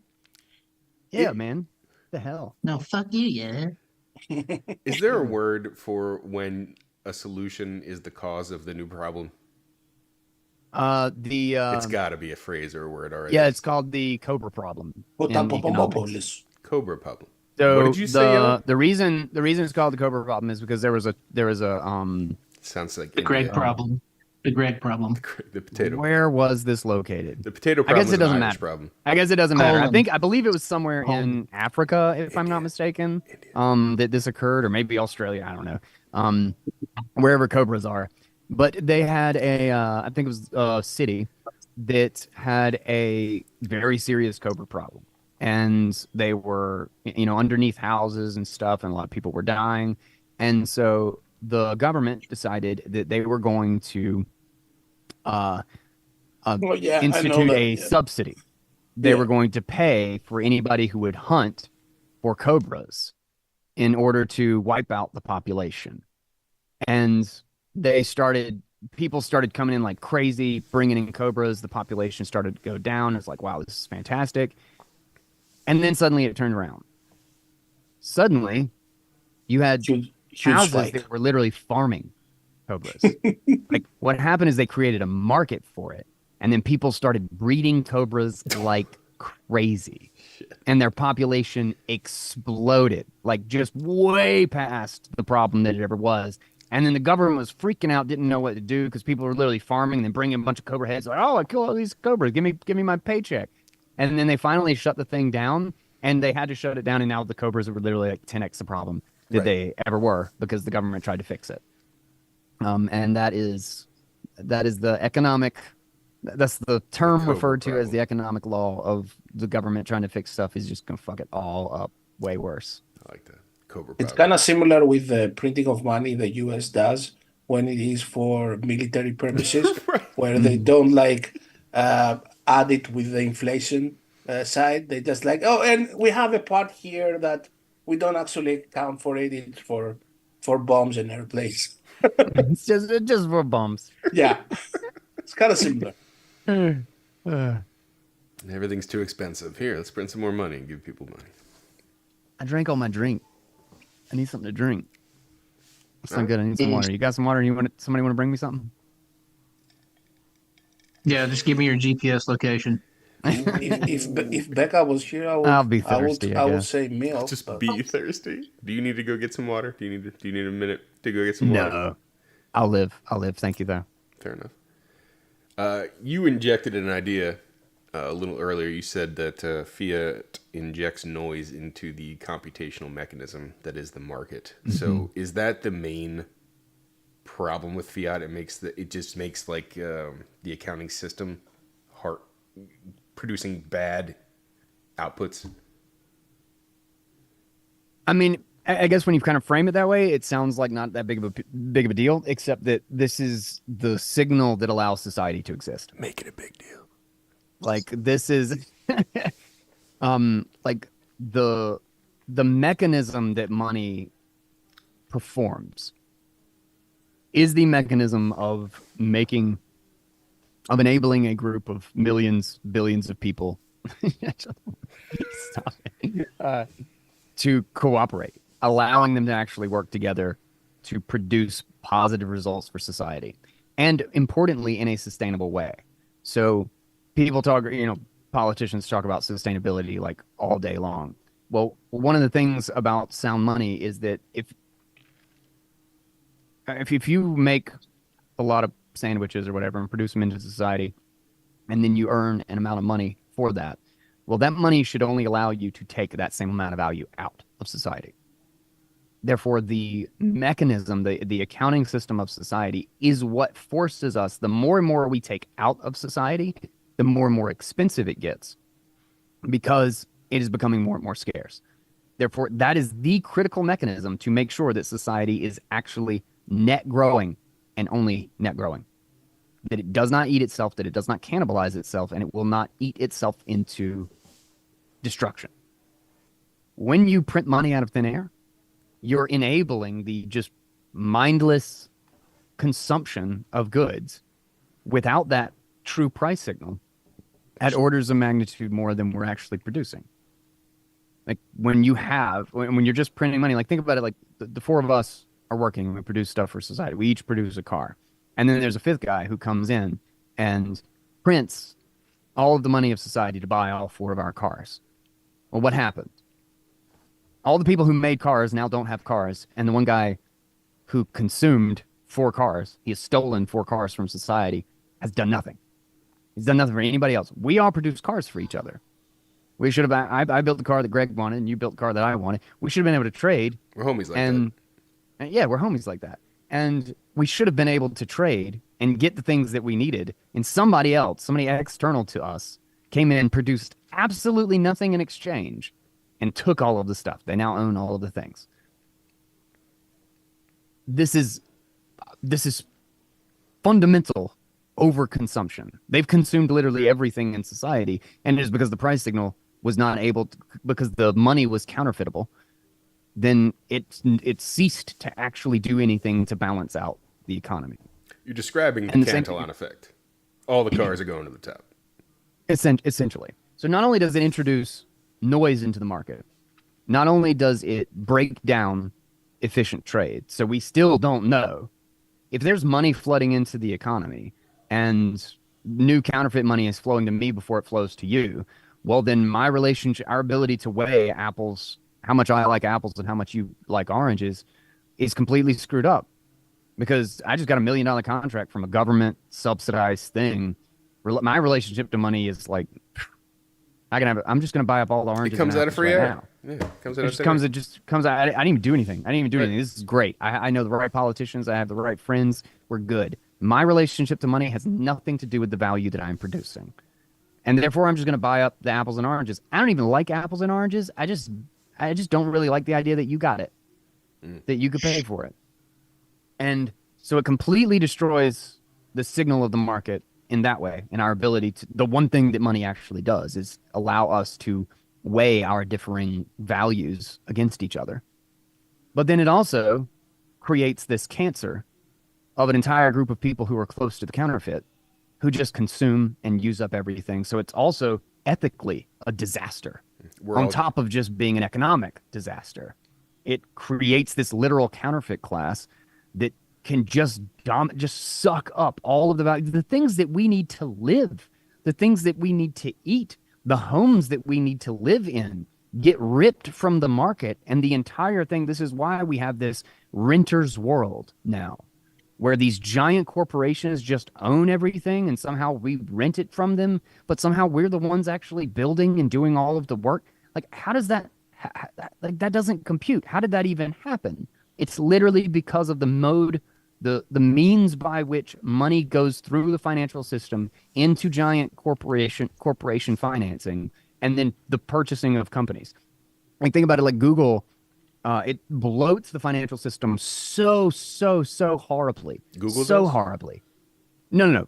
Yeah, man. The hell.
No, fuck you, yeah.
Is there a word for when a solution is the cause of the new problem? It's got to be a phrase or a word already.
Yeah, it's called the Cobra problem. in economics.
Potapopopolis.
Cobra problem.
So
What did you say, Yellow?
the reason it's called the Cobra problem is because there was a
Sounds like
The Greg
India.
problem. The Greg problem.
The potato.
where was this located?
The potato
I
problem
guess
is
it doesn't
an Irish
matter.
problem.
I guess it doesn't matter.
Poland.
I believe it was somewhere in Africa, if I'm not mistaken. That this occurred, or maybe Australia. I don't know. Wherever cobras are, but they had I think it was a city that had a very serious cobra problem, and they were underneath houses and stuff, and a lot of people were dying, and so the government decided that they were going to
Oh, yeah, I know
institute
that,
a
yeah.
subsidy. They
Yeah.
were going to pay for anybody who would hunt for cobras in order to wipe out the population. And people started coming in like crazy, bringing in cobras. The population started to go down. It's like, wow, this is fantastic. And then suddenly it turned around. Suddenly, you had
Huge
houses
spike.
that were literally farming cobras. Like what happened is they created a market for it, and then people started breeding cobras like crazy, and their population exploded, like just way past the problem that it ever was. And then the government was freaking out, didn't know what to do because people were literally farming and then bringing a bunch of cobra heads. Like, oh, I kill all these cobras. Give me my paycheck. And then they finally shut the thing down, and they had to shut it down. And now the cobras were literally like 10x the problem that
Right.
they ever were because the government tried to fix it. And that is the economic. That's the term
cobra
referred to as
problem.
the economic law of the government trying to fix stuff is just gonna fuck it all up way worse.
I like that. Cobra
It's
problem.
kind of similar with the printing of money the US does when it is for military purposes, where they don't add it with the inflation side. They just like, oh, and we have a part here that we don't actually count for it. It's for bombs and airplanes.
It's just for bums.
Yeah, it's kind of similar.
Everything's too expensive. Here, let's print some more money and give people money.
I drank all my drink. I need something to drink. It's not good. I need some water. You got some water? Somebody want to bring me something?
Yeah, just give me your GPS location.
If Becca was here,
I'll be thirsty, I
I would
guess.
say milk.
Just
but-
be thirsty. Do you need to go get some water? Do you need a minute to go get some water?
No. I'll live. Thank you, though.
Fair enough. You injected an idea a little earlier. You said that Fiat injects noise into the computational mechanism that is the market. So is that the main problem with Fiat? It just makes like the accounting system producing bad outputs.
I mean, I guess when you kind of frame it that way, it sounds like not that big of a deal, except that this is the signal that allows society to exist.
Make it a big deal.
Like this is like the mechanism that money performs is the mechanism of enabling a group of millions, billions of people Stop it. To cooperate, allowing them to actually work together to produce positive results for society, and importantly, in a sustainable way. So people talk, politicians talk about sustainability like all day long. Well, one of the things about sound money is that if you make a lot of sandwiches or whatever and produce them into society, and then you earn an amount of money for that, well, that money should only allow you to take that same amount of value out of society. Therefore, the mechanism, the accounting system of society is what forces us, the more and more we take out of society, the more and more expensive it gets because it is becoming more and more scarce. Therefore, that is the critical mechanism to make sure that society is actually net growing and only net growing. That it does not eat itself, that it does not cannibalize itself, and it will not eat itself into destruction. When you print money out of thin air, you're enabling the just mindless consumption of goods without that true price signal at orders of magnitude more than we're actually producing. Like when you're just printing money, like think about it, like the four of us are working and we produce stuff for society. We each produce a car. And then there's a fifth guy who comes in and prints all of the money of society to buy all four of our cars. Well, what happened? All the people who made cars now don't have cars. And the one guy who consumed 4 cars, he has stolen 4 cars from society, has done nothing. He's done nothing for anybody else. We all produce cars for each other. We should have, I built the car that Greg wanted and you built the car that I wanted. We should have been able to trade.
We're homies like that.
And yeah, we're homies like that. And we should have been able to trade and get the things that we needed. And somebody else, somebody external to us, came in and produced absolutely nothing in exchange and took all of the stuff. They now own all of the things. This is fundamental overconsumption. They've consumed literally everything in society, and it is because the price signal was not able to, because the money was counterfeitable, then it ceased to actually do anything to balance out the economy.
You're describing the Cantillon effect. All the cars are going to the top.
Essentially. So not only does it introduce noise into the market, not only does it break down efficient trade, so we still don't know if there's money flooding into the economy and new counterfeit money is flowing to me before it flows to you, well, then my relationship, our ability to weigh apples, how much I like apples and how much you like oranges, is completely screwed up. Because I just got $1 million contract from a government subsidized thing. My relationship to money is like, I'm just going to buy up all the oranges.
It comes out of free air.
Yeah,
it comes out.
It just comes out. I didn't even do anything. This is great. I know the right politicians. I have the right friends. We're good. My relationship to money has nothing to do with the value that I'm producing. And therefore, I'm just going to buy up the apples and oranges. I don't even like apples and oranges. I just don't really like the idea that you got it, that you could pay for it. And so it completely destroys the signal of the market in that way, and our ability to, the one thing that money actually does is allow us to weigh our differing values against each other. But then it also creates this cancer of an entire group of people who are close to the counterfeit, who just consume and use up everything. So it's also ethically a disaster. On top of just being an economic disaster. It creates this literal counterfeit class that can just suck up all of the value, the things that we need to live, the things that we need to eat, the homes that we need to live in, get ripped from the market. And the entire thing, this is why we have this renter's world now, where these giant corporations just own everything and somehow we rent it from them, but somehow we're the ones actually building and doing all of the work. Like, how does that, that doesn't compute. How did that even happen? It's literally because of the mode, the means by which money goes through the financial system into giant corporation financing, and then the purchasing of companies. Like, think about it, like Google, it bloats the financial system so horribly.
Google
so
does?
Horribly. No.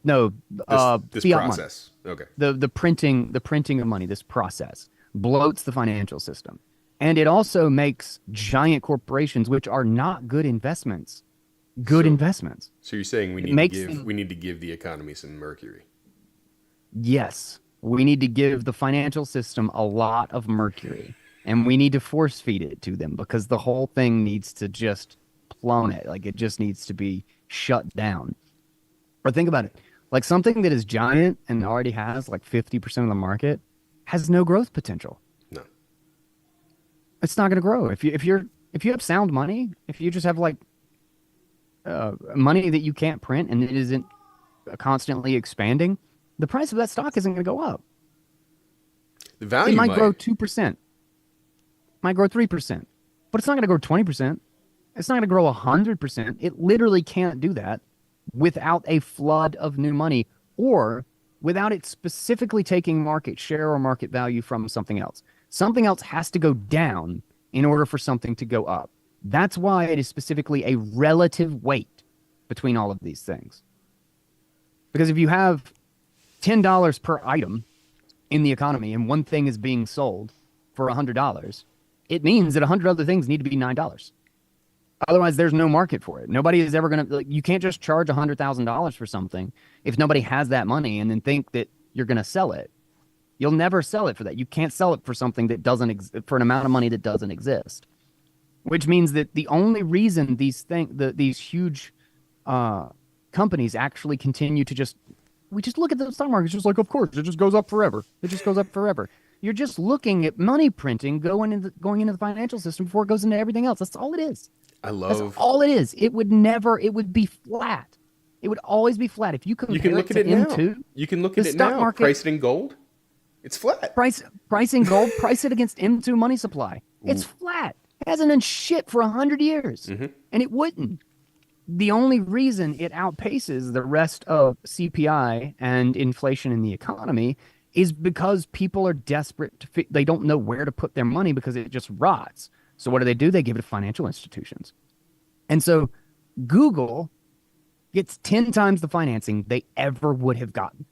This
fiat
process.
Money.
Okay.
The printing of money, this process bloats the financial system. And it also makes giant corporations, which are not good investments, investments.
So you're saying we need to give the economy some mercury.
Yes. We need to give the financial system a lot of mercury. And we need to force feed it to them because the whole thing needs to just plummet. Like, it just needs to be shut down. Or think about it. Like something that is giant and already has like 50% of the market has no growth potential.
No.
It's not going to grow. If you have sound money, if you just have like money that you can't print and it isn't constantly expanding, the price of that stock isn't going to go up.
The value
It might grow 2%, might grow 3%, but it's not going to grow 20%. It's not going to grow 100%. It literally can't do that without a flood of new money or without it specifically taking market share or market value from something else. Something else has to go down in order for something to go up. That's why it is specifically a relative weight between all of these things. Because if you have $10 per item in the economy and one thing is being sold for $100, it means that 100 other things need to be $9. Otherwise, there's no market for it. Nobody is ever going to, like, you can't just charge $100,000 for something if nobody has that money and then think that you're going to sell it. You'll never sell it for that. You can't sell it for something that doesn't, for an amount of money that doesn't exist. Which means that the only reason these huge companies actually continue to we just look at the stock market, it's just like, of course, it just goes up forever. It just goes up forever. You're just looking at money printing going into the financial system before it goes into everything else. That's all it is. That's all it is. It would be flat. It would always be flat. If you compare
you can look
it
at
to
it now.
M2,
You can look at it
stock
now.
market,
Price it in gold. It's flat.
Pricing gold, price it against M2 money supply. It's flat. It hasn't done shit for 100 years.
Mm-hmm.
And it wouldn't. The only reason it outpaces the rest of CPI and inflation in the economy is because people are desperate they don't know where to put their money because it just rots. So what do? They give it to financial institutions. And so Google gets 10 times the financing they ever would have gotten.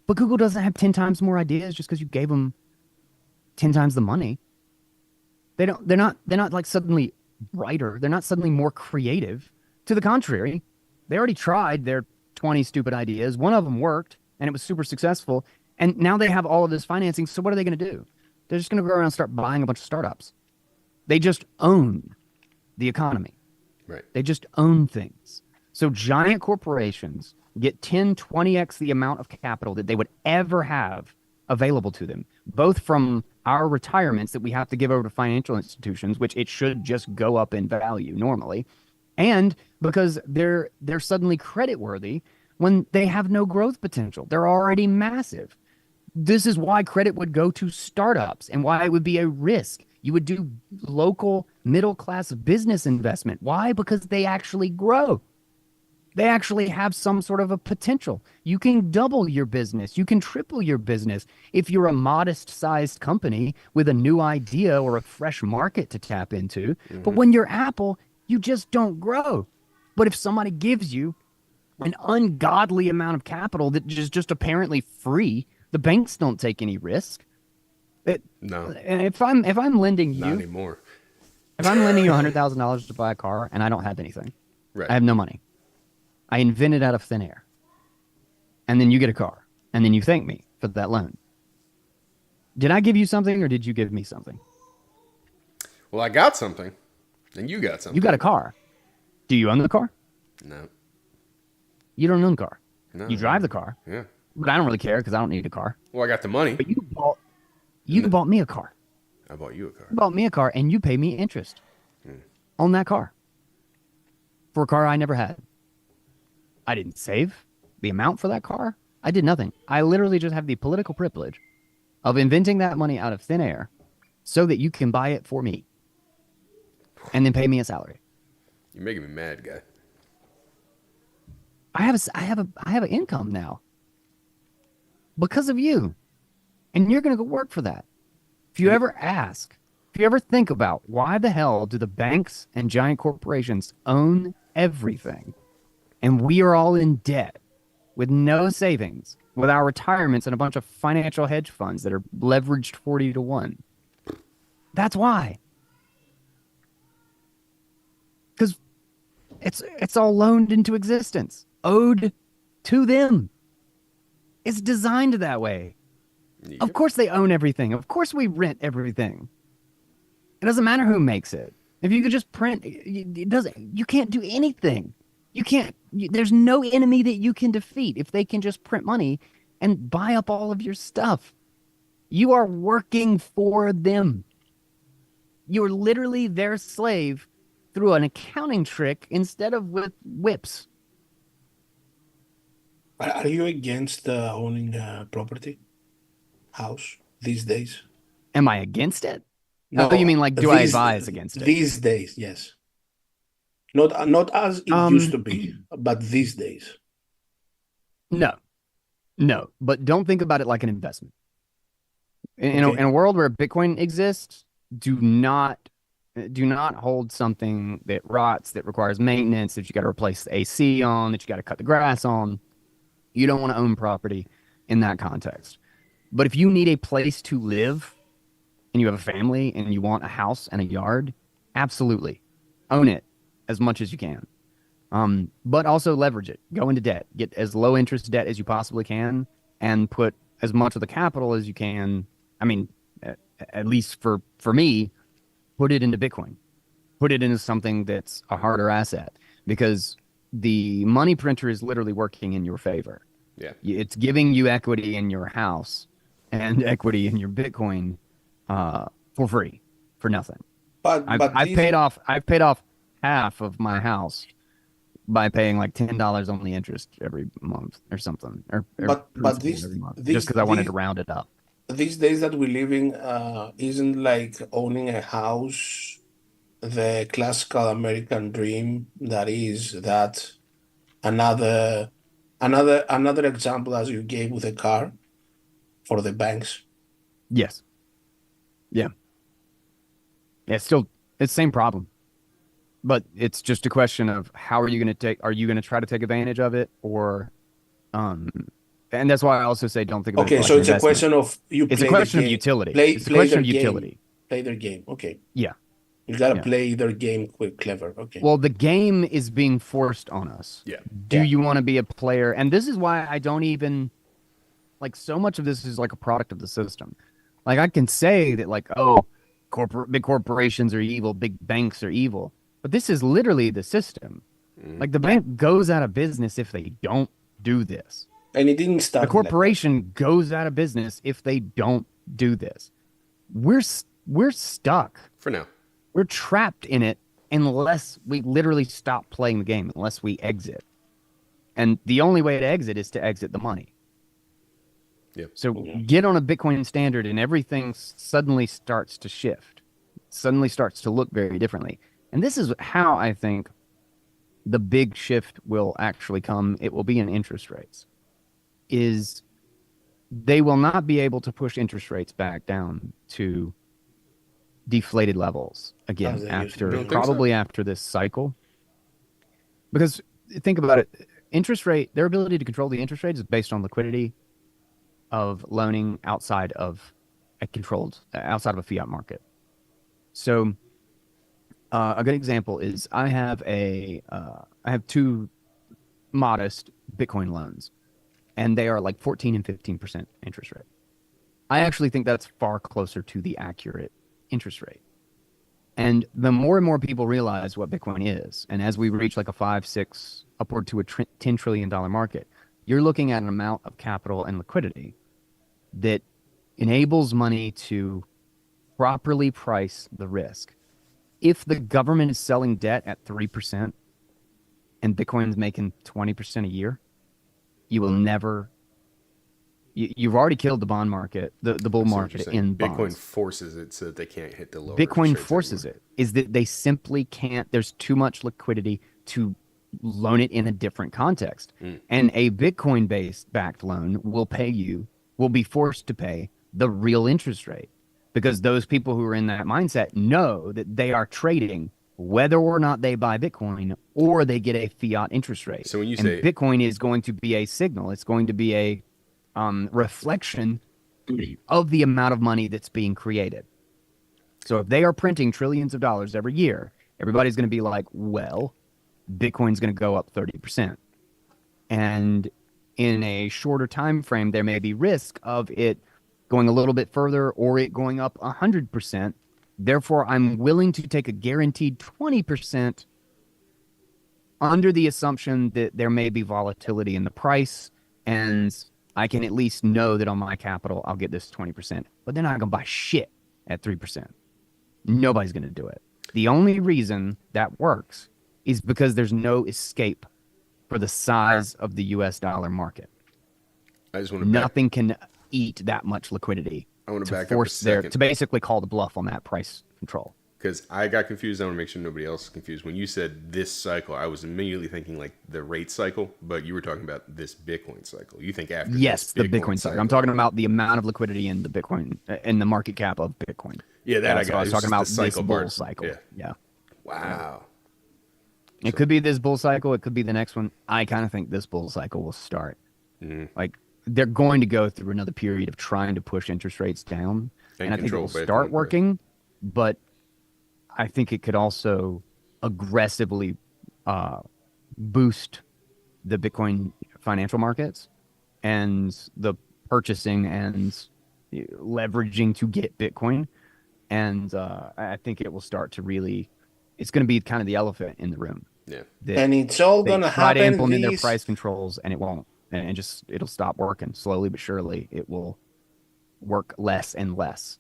But Google doesn't have 10 times more ideas just because you gave them 10 times the money. They're not like suddenly brighter. They're not suddenly more creative. To the contrary, they already tried their 20 stupid ideas. One of them worked and it was super successful. And now they have all of this financing. So what are they going to do? They're just going to go around and start buying a bunch of startups. They just own the economy.
Right.
They just own things. So giant corporations get 10, 20x the amount of capital that they would ever have available to them, both from our retirements that we have to give over to financial institutions, which it should just go up in value normally, and because they're suddenly creditworthy when they have no growth potential. They're already massive. This is why credit would go to startups and why it would be a risk. You would do local middle-class business investment. Why? Because they actually grow. They actually have some sort of a potential. You can double your business. You can triple your business if you're a modest-sized company with a new idea or a fresh market to tap into. Mm-hmm. But when you're Apple, you just don't grow. But if somebody gives you an ungodly amount of capital that is just apparently free, the banks don't take any risk.
No.
If I'm lending you,
not anymore.
If I'm lending you $100,000 to buy a car and I don't have anything,
right.
I have no money. I invent it out of thin air. And then you get a car. And then you thank me for that loan. Did I give you something or did you give me something?
Well, I got something. And you got something.
You got a car. Do you own the car?
No.
You don't own the car.
No.
You drive the car.
Yeah.
But I don't really care because I don't need a car.
Well, I got the money.
But you bought me a car.
I bought you a car.
You bought me a car and you pay me interest on that car. For a car I never had. I didn't save the amount for that car. I did nothing. I literally just have the political privilege of inventing that money out of thin air so that you can buy it for me and then pay me a salary.
You're making me mad, guy.
I have an income now because of you, and you're going to go work for that. If you ever think about why the hell do the banks and giant corporations own everything, and we are all in debt with no savings, with our retirements and a bunch of financial hedge funds that are leveraged 40 to 1. That's why. Because it's all loaned into existence, owed to them. It's designed that way.
Yeah.
Of course they own everything. Of course we rent everything. It doesn't matter who makes it. If you could just print, it doesn't. You can't do anything. You can't, there's no enemy that you can defeat if they can just print money and buy up all of your stuff. You are working for them. You're literally their slave through an accounting trick instead of with whips.
Are you against owning property, house these days?
Am I against it? Oh, you
No,
mean like, do I advise against it?
these days, yes. Not as it used to be, but these days.
No, no, but don't think about it like an investment.
Okay.
In a world where Bitcoin exists, do not hold something that rots, that requires maintenance, that you got to replace the AC on, that you got to cut the grass on. You don't want to own property in that context. But if you need a place to live and you have a family and you want a house and a yard, absolutely own it as much as you can. But also leverage it. Go into debt. Get as low interest debt as you possibly can and put as much of the capital as you can. I mean, at least for me, put it into Bitcoin. Put it into something that's a harder asset because the money printer is literally working in your favor.
Yeah.
It's giving you equity in your house and equity in your Bitcoin for free, for nothing. I've paid off half of my house by paying like $10 on the interest every month or something, or
but
every month, just because I wanted to round it up.
These days that we live in isn't like owning a house the classical American dream that is that another example as you gave with a car for the banks.
Yes. Yeah. It's still the same problem. But it's just a question of how are you going to try to take advantage of it or and that's why I also say don't think about it
Okay,
like
so
an
it's a
investment.
question of you
It's a
play
question
the
of
game.
utility. It's a
Play
question
their
of
game.
utility.
Play their game. Okay.
Yeah.
You gotta
Yeah.
play their game quick, clever. Okay.
Well, the game is being forced on us.
Yeah.
Do
Yeah.
you want to be a player? And this is why I don't even like so much of this is like a product of the system. Like I can say that like, oh, big corporations are evil, big banks are evil. But this is literally the system. Like the bank goes out of business if they don't do this.
And it didn't
The
start like that.
corporation goes out of business if they don't do this. We're stuck.
For now.
We're trapped in it unless we literally stop playing the game, unless we exit. And the only way to exit is to exit the money.
Yeah.
So get on a Bitcoin standard and everything suddenly starts to shift. Suddenly starts to look very differently. And this is how I think the big shift will actually come. It will be in interest rates. Is they will not be able to push interest rates back down to deflated levels
As
again
they used to
after
be.
probably after this cycle. Because think about it, their ability to control the interest rate is based on liquidity of loaning outside of a fiat market. So a good example is I have two modest Bitcoin loans, and they are like 14 and 15% interest rate. I actually think that's far closer to the accurate interest rate. And the more and more people realize what Bitcoin is, and as we reach like a 5, 6, upward to a $10 trillion market, you're looking at an amount of capital and liquidity that enables money to properly price the risk. If the government is selling debt at 3% and Bitcoin is making 20% a year, you will never. You've already killed the bond market, the bull market in bonds.
Bitcoin forces it so that they can't hit the lower.
Bitcoin forces it is that they simply can't. There's too much liquidity to loan it in a different context, and a Bitcoin-based backed loan will be forced to pay the real interest rate because those people who are in that mindset know that they are trading whether or not they buy Bitcoin or they get a fiat interest rate.
So when you say
Bitcoin is going to be a signal, it's going to be a reflection of the amount of money that's being created. So if they are printing trillions of dollars every year, everybody's going to be like, well, Bitcoin's going to go up 30%. And in a shorter time frame, there may be risk of it going a little bit further or it going up 100%. Therefore, I'm willing to take a guaranteed 20% under the assumption that there may be volatility in the price, and I can at least know that on my capital I'll get this 20%. But they're not gonna buy shit at 3%. Nobody's gonna do it. The only reason that works is because there's no escape for the size of the US dollar market.
I just want
Nothing can eat that much liquidity.
I want to back
force
up a second.
to basically call the bluff on that price control.
Because I got confused. I want to make sure nobody else is confused. When you said this cycle, I was immediately thinking like the rate cycle, but you were talking about this Bitcoin cycle. You think after
Yes,
this
the Bitcoin cycle. I'm talking about the amount of liquidity in the Bitcoin, in the market cap of Bitcoin.
Yeah, that I got.
So I was talking about this bull
part.
cycle. Yeah.
Wow.
It could be this bull cycle. It could be the next one. I kind of think this bull cycle will start. Like they're going to go through another period of trying to push interest rates down, and I think it will start working, but I think it could also aggressively boost the Bitcoin financial markets and the purchasing and leveraging to get Bitcoin. And I think it will start to really, it's going to be kind of the elephant in the room.
Yeah.
And it's all going to happen.
Try to implement their price controls and it won't. And just, it'll stop working slowly but surely. It will work less and less.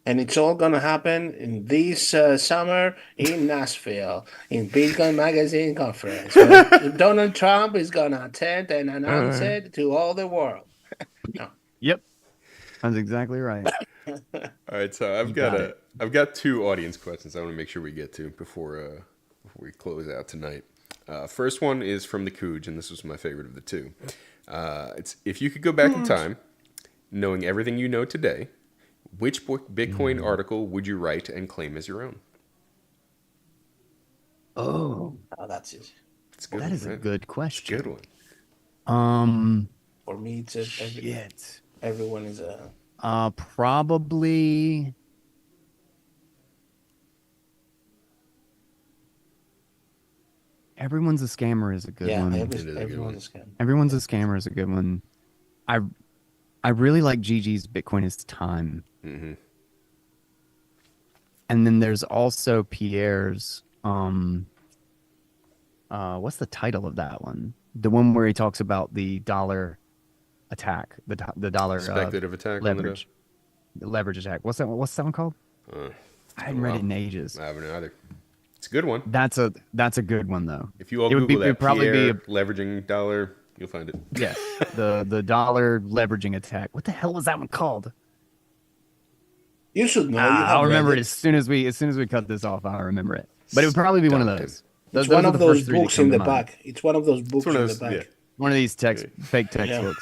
And it's all going to happen in this summer in Nashville, in Bitcoin Magazine Conference. Where Donald Trump is going to attend and announce it to all the world. No.
Yep. That's exactly right.
All right, so I've got two audience questions I want to make sure we get to before we close out tonight. First one is from the Cooge, and this was my favorite of the two. It's if you could go back in time, knowing everything you know today, which Bitcoin article would you write and claim as your own?
Oh,
that's it.
That is a good question.
Good one.
For me, it's
shit.
Everyone is a.
Probably. Everyone's a scammer is a good one.
Everyone's a scammer.
Everyone's a scammer is a good one. I really like Gigi's Bitcoin is Time.
Mm-hmm.
And then there's also Pierre's. What's the title of that one? The one where he talks about the dollar attack, the dollar
speculative attack,
leverage, the leverage attack. What's that one called? I hadn't read it in ages.
I haven't either. It's a good one.
That's a good one though.
If you all Google that, probably be leveraging dollar, you'll find it.
Yes, the dollar leveraging attack. What the hell was that one called?
You should know.
I'll remember it as soon as we cut this off. I'll remember it. But it would probably be one of those.
It's one of those books in the back. It's one of those books in the back.
Yeah.
One of these fake textbooks.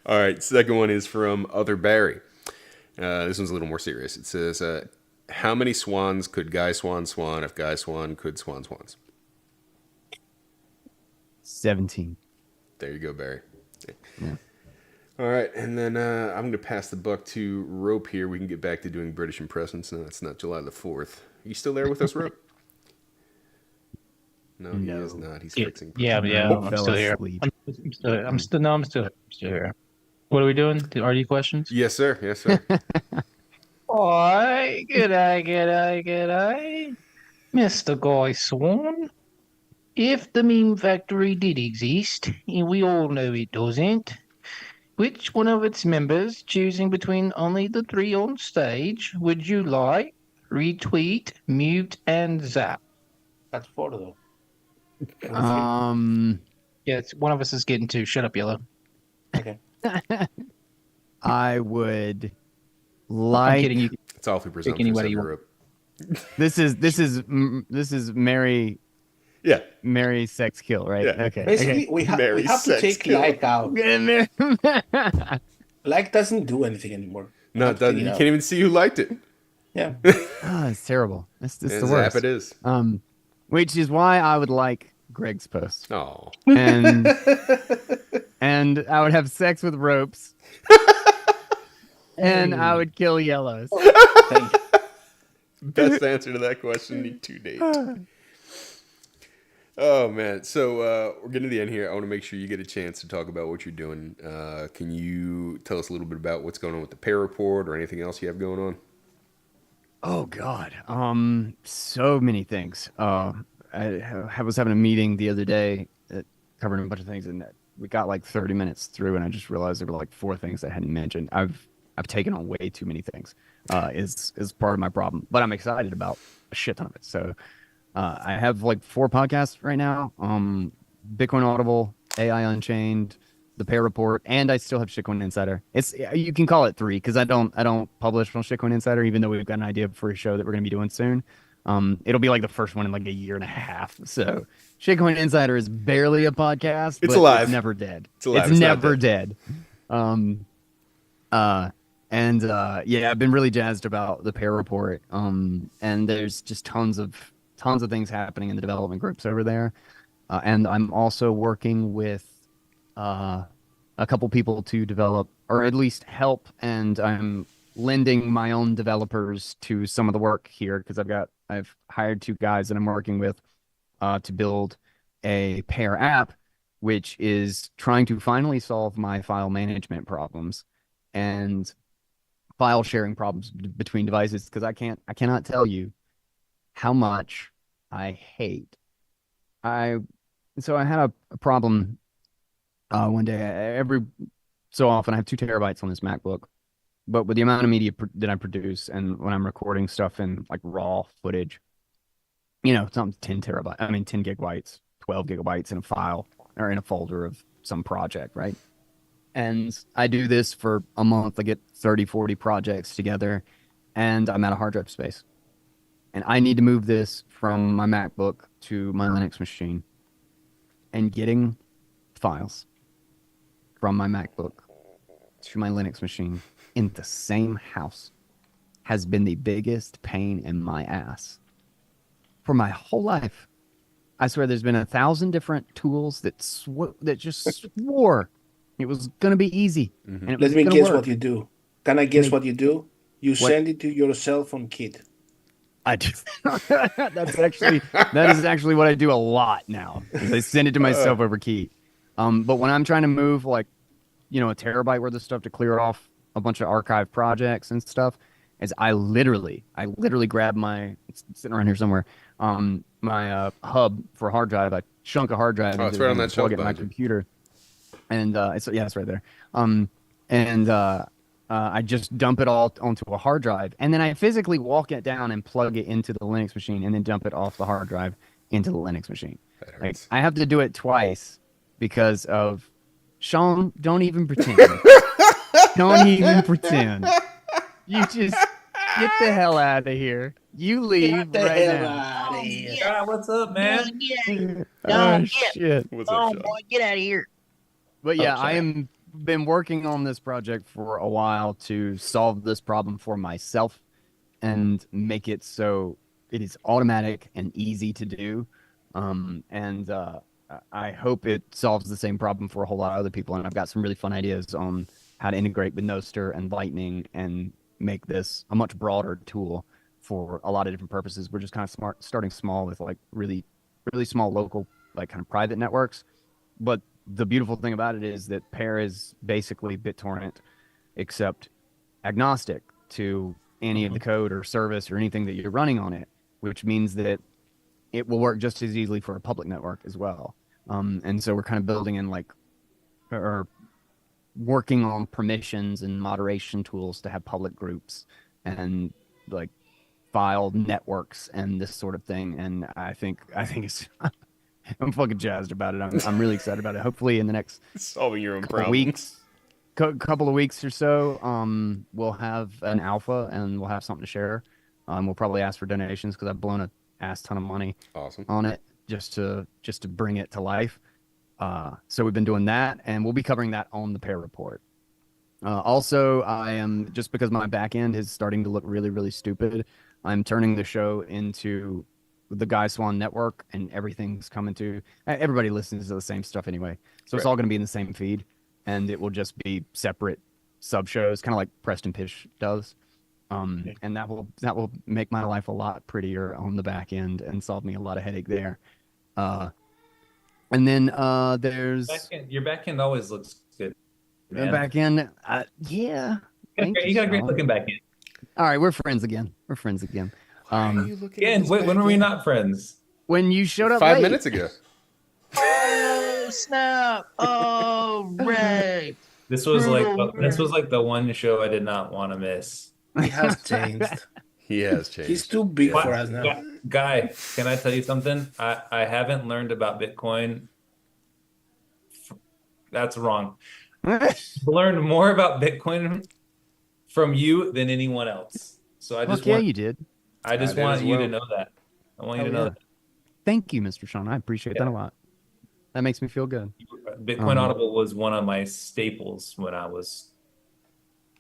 All right. Second one is from Other Barry. This one's a little more serious. It says, how many swans could Guy Swann swan if Guy Swann could swan swans?
17.
There you go, Barry.
Yeah.
All right, and then I'm going to pass the buck to Rope here. We can get back to doing British impressions. No, it's not July the 4th. Are you still there with us, Rope? No, he is not. He's fixing.
Yeah, I'm still here. I'm still here. What are we doing? RD questions?
Yes, sir. Yes, sir.
Alright, g'day. Mr. Guy Swann. If the meme factory did exist, and we all know it doesn't, which one of its members, choosing between only the three on stage, would you like, retweet, mute, and zap?
That's four though.
Yeah, it's one of us is getting two. Shut up, Yellow.
Okay.
I would like.
I'm kidding you.
It's awfully presumptuous.
You
this is Mary.
Yeah.
Mary sex kill, right?
Yeah.
Okay.
Basically, we have to take like out. Like doesn't do anything anymore.
No, it doesn't. You can't even see who liked it.
Yeah.
It's terrible. It's the worst.
It is.
Which is why I would like Greg's post.
Oh.
And I would have sex with ropes. And I would kill yellows.
Best answer to that question to date. Oh, man. So we're getting to the end here. I want to make sure you get a chance to talk about what you're doing. Can you tell us a little bit about what's going on with the Pair Report or anything else you have going on?
Oh, God. So many things. I was having a meeting the other day that covered a bunch of things, and we got like 30 minutes through, and I just realized there were like 4 things I hadn't mentioned. I've taken on way too many things. Is part of my problem, but I'm excited about a shit ton of it. So I have like 4 podcasts right now. Bitcoin Audible, AI Unchained, the Pair Report, and I still have Shitcoin Insider. You can call it 3 because I don't publish on Shitcoin Insider, even though we've got an idea for a show that we're going to be doing soon. It'll be like the first one in like a year and a half. So Shitcoin Insider is barely a podcast.
It's
but
alive.
It's never dead.
It's alive.
It's never dead. Yeah, I've been really jazzed about the Pair Report. And there's just tons of things happening in the development groups over there. And I'm also working with a couple people to develop, or at least help, and I'm lending my own developers to some of the work here because I've hired 2 guys that I'm working with to build a Pair app, which is trying to finally solve my file management problems and file sharing problems between devices, because I cannot tell you how much I hate. So I had a problem one day. Every so often I have 2 terabytes on this MacBook, but with the amount of media that I produce, and when I'm recording stuff in like raw footage, something 10 gigabytes, 12 gigabytes in a file or in a folder of some project, right? And I do this for a month. I get 30, 40 projects together, and I'm out of hard drive space. And I need to move this from my MacBook to my Linux machine. And getting files from my MacBook to my Linux machine in the same house has been the biggest pain in my ass for my whole life. I swear there's been 1,000 different tools that just swore it was going to be easy.
Mm-hmm.
And it
Let
was
me
gonna
guess
work.
what you do. Can I guess what you do? You send it to your cell phone kit.
I do. That is actually what I do a lot now. I send it to myself over key. But when I'm trying to move like, a terabyte worth of stuff to clear off a bunch of archive projects and stuff, is I literally grab it's sitting around here somewhere, my hub for a hard drive. I chunk a hard drive.
Oh, it's right on that shelf
plug it in my
behind you.
computer, and it's right there. I just dump it all onto a hard drive, and then I physically walk it down and plug it into the Linux machine, and then dump it off the hard drive into the Linux machine.
That hurts.
Like, I have to do it twice because of Sean. Don't even pretend. Don't even pretend. You just get the hell out of here. You leave right now.
Out of here.
Yeah, what's up, man?
Oh shit!
What's up, Sean?
Get out of here.
But yeah,
Okay.
I am been working on this project for a while to solve this problem for myself and make it so it is automatic and easy to do. I hope it solves the same problem for a whole lot of other people. And I've got some really fun ideas on how to integrate with Noster and Lightning and make this a much broader tool for a lot of different purposes. We're just kind of starting small with like really, really small local, like kind of private networks. But the beautiful thing about it is that Pair is basically BitTorrent, except agnostic to any of the code or service or anything that you're running on it, which means that it will work just as easily for a public network as well. And so we're kind of building in or working on permissions and moderation tools to have public groups and like file networks and this sort of thing. And I think it's I'm fucking jazzed about it. I'm really excited about it. Hopefully in the next
Solving your own
couple of
problems.
couple of weeks or so, we'll have an alpha and we'll have something to share. We'll probably ask for donations because I've blown a ass ton of money
Awesome.
on it just to bring it to life. So we've been doing that, and we'll be covering that on the Pair Report. Also, I am, just because my back end is starting to look really, really stupid, I'm turning the show into the Guy Swann network, and everything's coming to everybody listens to the same stuff anyway. So it's all going to be in the same feed, and it will just be separate sub shows, kind of like Preston Pish does. And that will make my life a lot prettier on the back end and solve me a lot of headache there. And then there's
Your back end always looks good.
the
Man.
back end. Yeah. Thank
You got a great
Sean.
looking back end.
All right, we're friends again.
Why are you looking at
Again,
his
when
back
were we
end?
not friends?
when you showed up
5
late.
minutes ago.
Oh snap! Oh right.
This was like
Brutal.
the one show I did not want to miss.
He has changed.
He has
He's
changed.
too big
What?
for us now.
Guy, can I tell you something? I haven't learned about Bitcoin. That's wrong. I've learned more about Bitcoin from you than anyone else. So I just
Fuck yeah,
want
you did.
I just
I did
want
as
you to
well.
know that. I want you
Hell
to know
yeah. Thank you, Mr. Sean. I appreciate that a lot. That makes me feel good.
that Bitcoin Audible was one of my staples when I was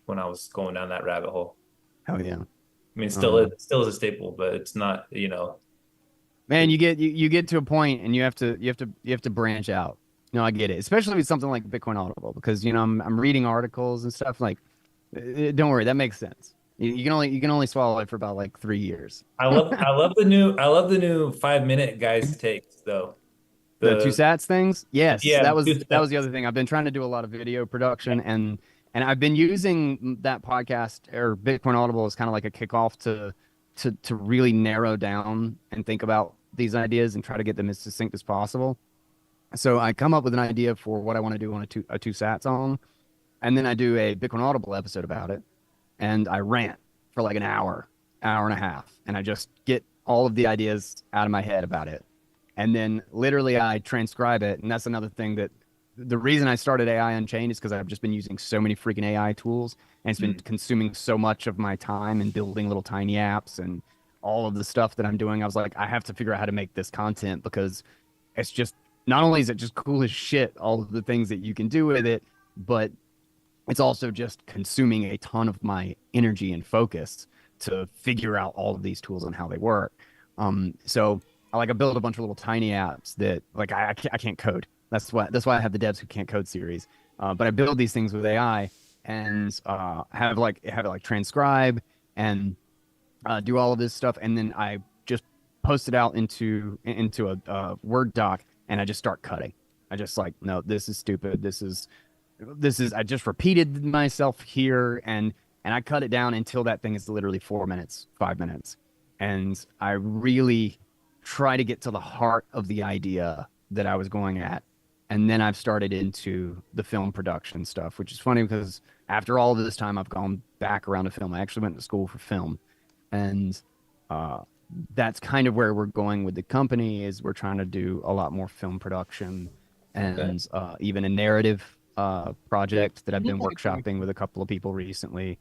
going down that rabbit hole.
Hell yeah.
I mean, still is a staple, but it's not,
Man, you get to a point and you have to branch out. No, I get it. Especially with something like Bitcoin Audible, because I'm reading articles and stuff like don't worry, that makes sense. You can only swallow it for about like 3 years.
I love the new 5-minute guys takes though.
The two sats things? Yes.
Yeah,
That was
two
the
sats.
other thing. I've been trying to do a lot of video production and I've been using that podcast or Bitcoin Audible as kind of like a kickoff to really narrow down and think about these ideas and try to get them as succinct as possible. So I come up with an idea for what I want to do on a two sat song, and then I do a Bitcoin Audible episode about it, and I rant for like an hour and a half, and I just get all of the ideas out of my head about it. And then literally I transcribe it. And that's another thing that the reason I started AI Unchained is because I've just been using so many freaking AI tools and it's been consuming so much of my time and building little tiny apps and all of the stuff that I'm doing. I was like, I have to figure out how to make this content because it's just, not only is it just cool as shit, all of the things that you can do with it, but it's also just consuming a ton of my energy and focus to figure out all of these tools and how they work. So I build a bunch of little tiny apps that like I can't code. That's why I have the Devs Who Can't Code series. But I build these things with AI and have it transcribe and do all of this stuff, and then I just post it out into a Word doc, and I just start cutting. I just no, this is stupid. This is I just repeated myself here, and I cut it down until that thing is literally 4 minutes, 5 minutes, and I really try to get to the heart of the idea that I was going at. And then I've started into the film production stuff, which is funny because after all of this time, I've gone back around to film. I actually went to school for film. And that's kind of where we're going with the company is we're trying to do a lot more film production and even a narrative project that I've been workshopping with a couple of people recently.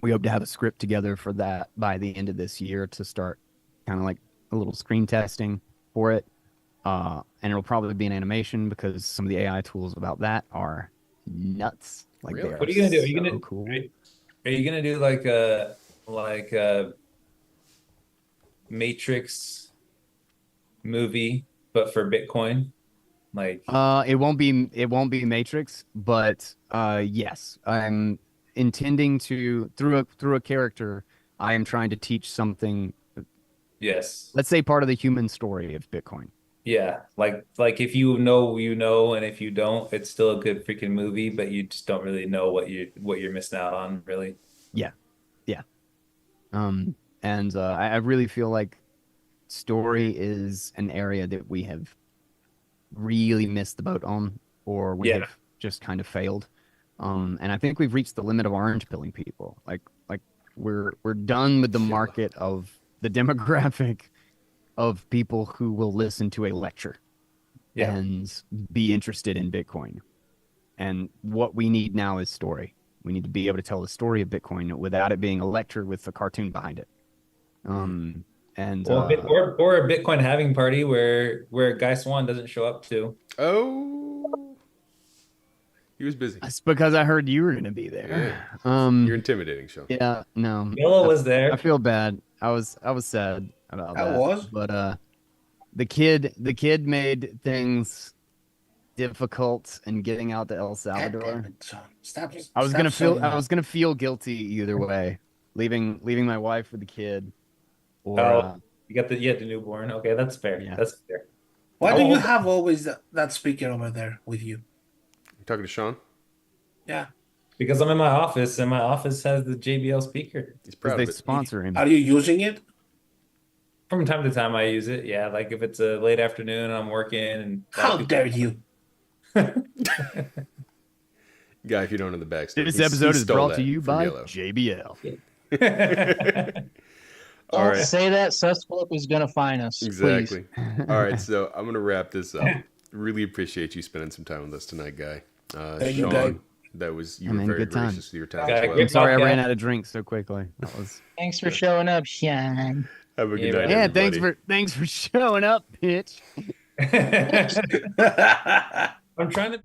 We hope to have a script together for that by the end of this year to start kind of like a little screen testing for it. And it'll probably be an animation because some of the AI tools about that are nuts. Like,
Really?
they are
What are you gonna do? Are you
so
gonna
cool.
are you gonna do like a Matrix movie, but for Bitcoin? Like,
It won't be Matrix, but yes, I'm intending to through a character. I am trying to teach something.
yes,
Let's say part of the human story of Bitcoin.
yeah, like if you know, and if you don't, it's still a good freaking movie, but you just don't really know what you're missing out on, really.
Yeah. And I really feel like story is an area that we have really missed the boat on, or we
Yeah.
have just kind of failed. And I think we've reached the limit of orange pilling people. Like we're done with the market of the demographic of people who will listen to a lecture and be interested in Bitcoin. And what we need now is story. We need to be able to tell the story of Bitcoin without it being a lecture with a cartoon behind it. And
Or a Bitcoin having party where Guy Swann doesn't show up to.
Oh, he was busy.
it's because I heard you were going to be there.
You're intimidating, Sean.
Yeah, no.
Yellow was there.
I feel bad. I was sad about
I
that.
was.
But the kid made things difficult in getting out to El
God
Salvador.
damn it, son. Stop.
I was
stop
gonna feel guilty either way, leaving my wife with the kid, or
Oh, you had the newborn. Okay, that's fair.
Yeah.
That's fair.
Why
How
do you
old-
have always that speaker over there with you?
You talking to Sean?
Yeah.
Because I'm in my office, and my office has the JBL speaker.
He's
because
proud
they
of it.
sponsor him.
Are you using it?
From time to time, I use it. Yeah, like if it's a late afternoon and I'm working and
How dare you?
Guy, if you don't know the backstory,
This
he
episode is
stole
brought
that
to you
from
by
Yellow.
JBL.
All
Don't
right.
say that. Susclip is going to find us.
Exactly. All right, so I'm gonna wrap this up. Really appreciate you spending some time with us tonight, Guy.
Thank you, Guy.
Sean, that was you
I
were
mean,
very
good time.
gracious with your time
Guy,
as well.
great
I'm sorry I
podcast.
ran out of drinks so quickly. That was
Thanks for showing up, Sean.
Have a good
Yeah,
night,
yeah.
everybody.
Thanks for showing up, bitch.
I'm trying to.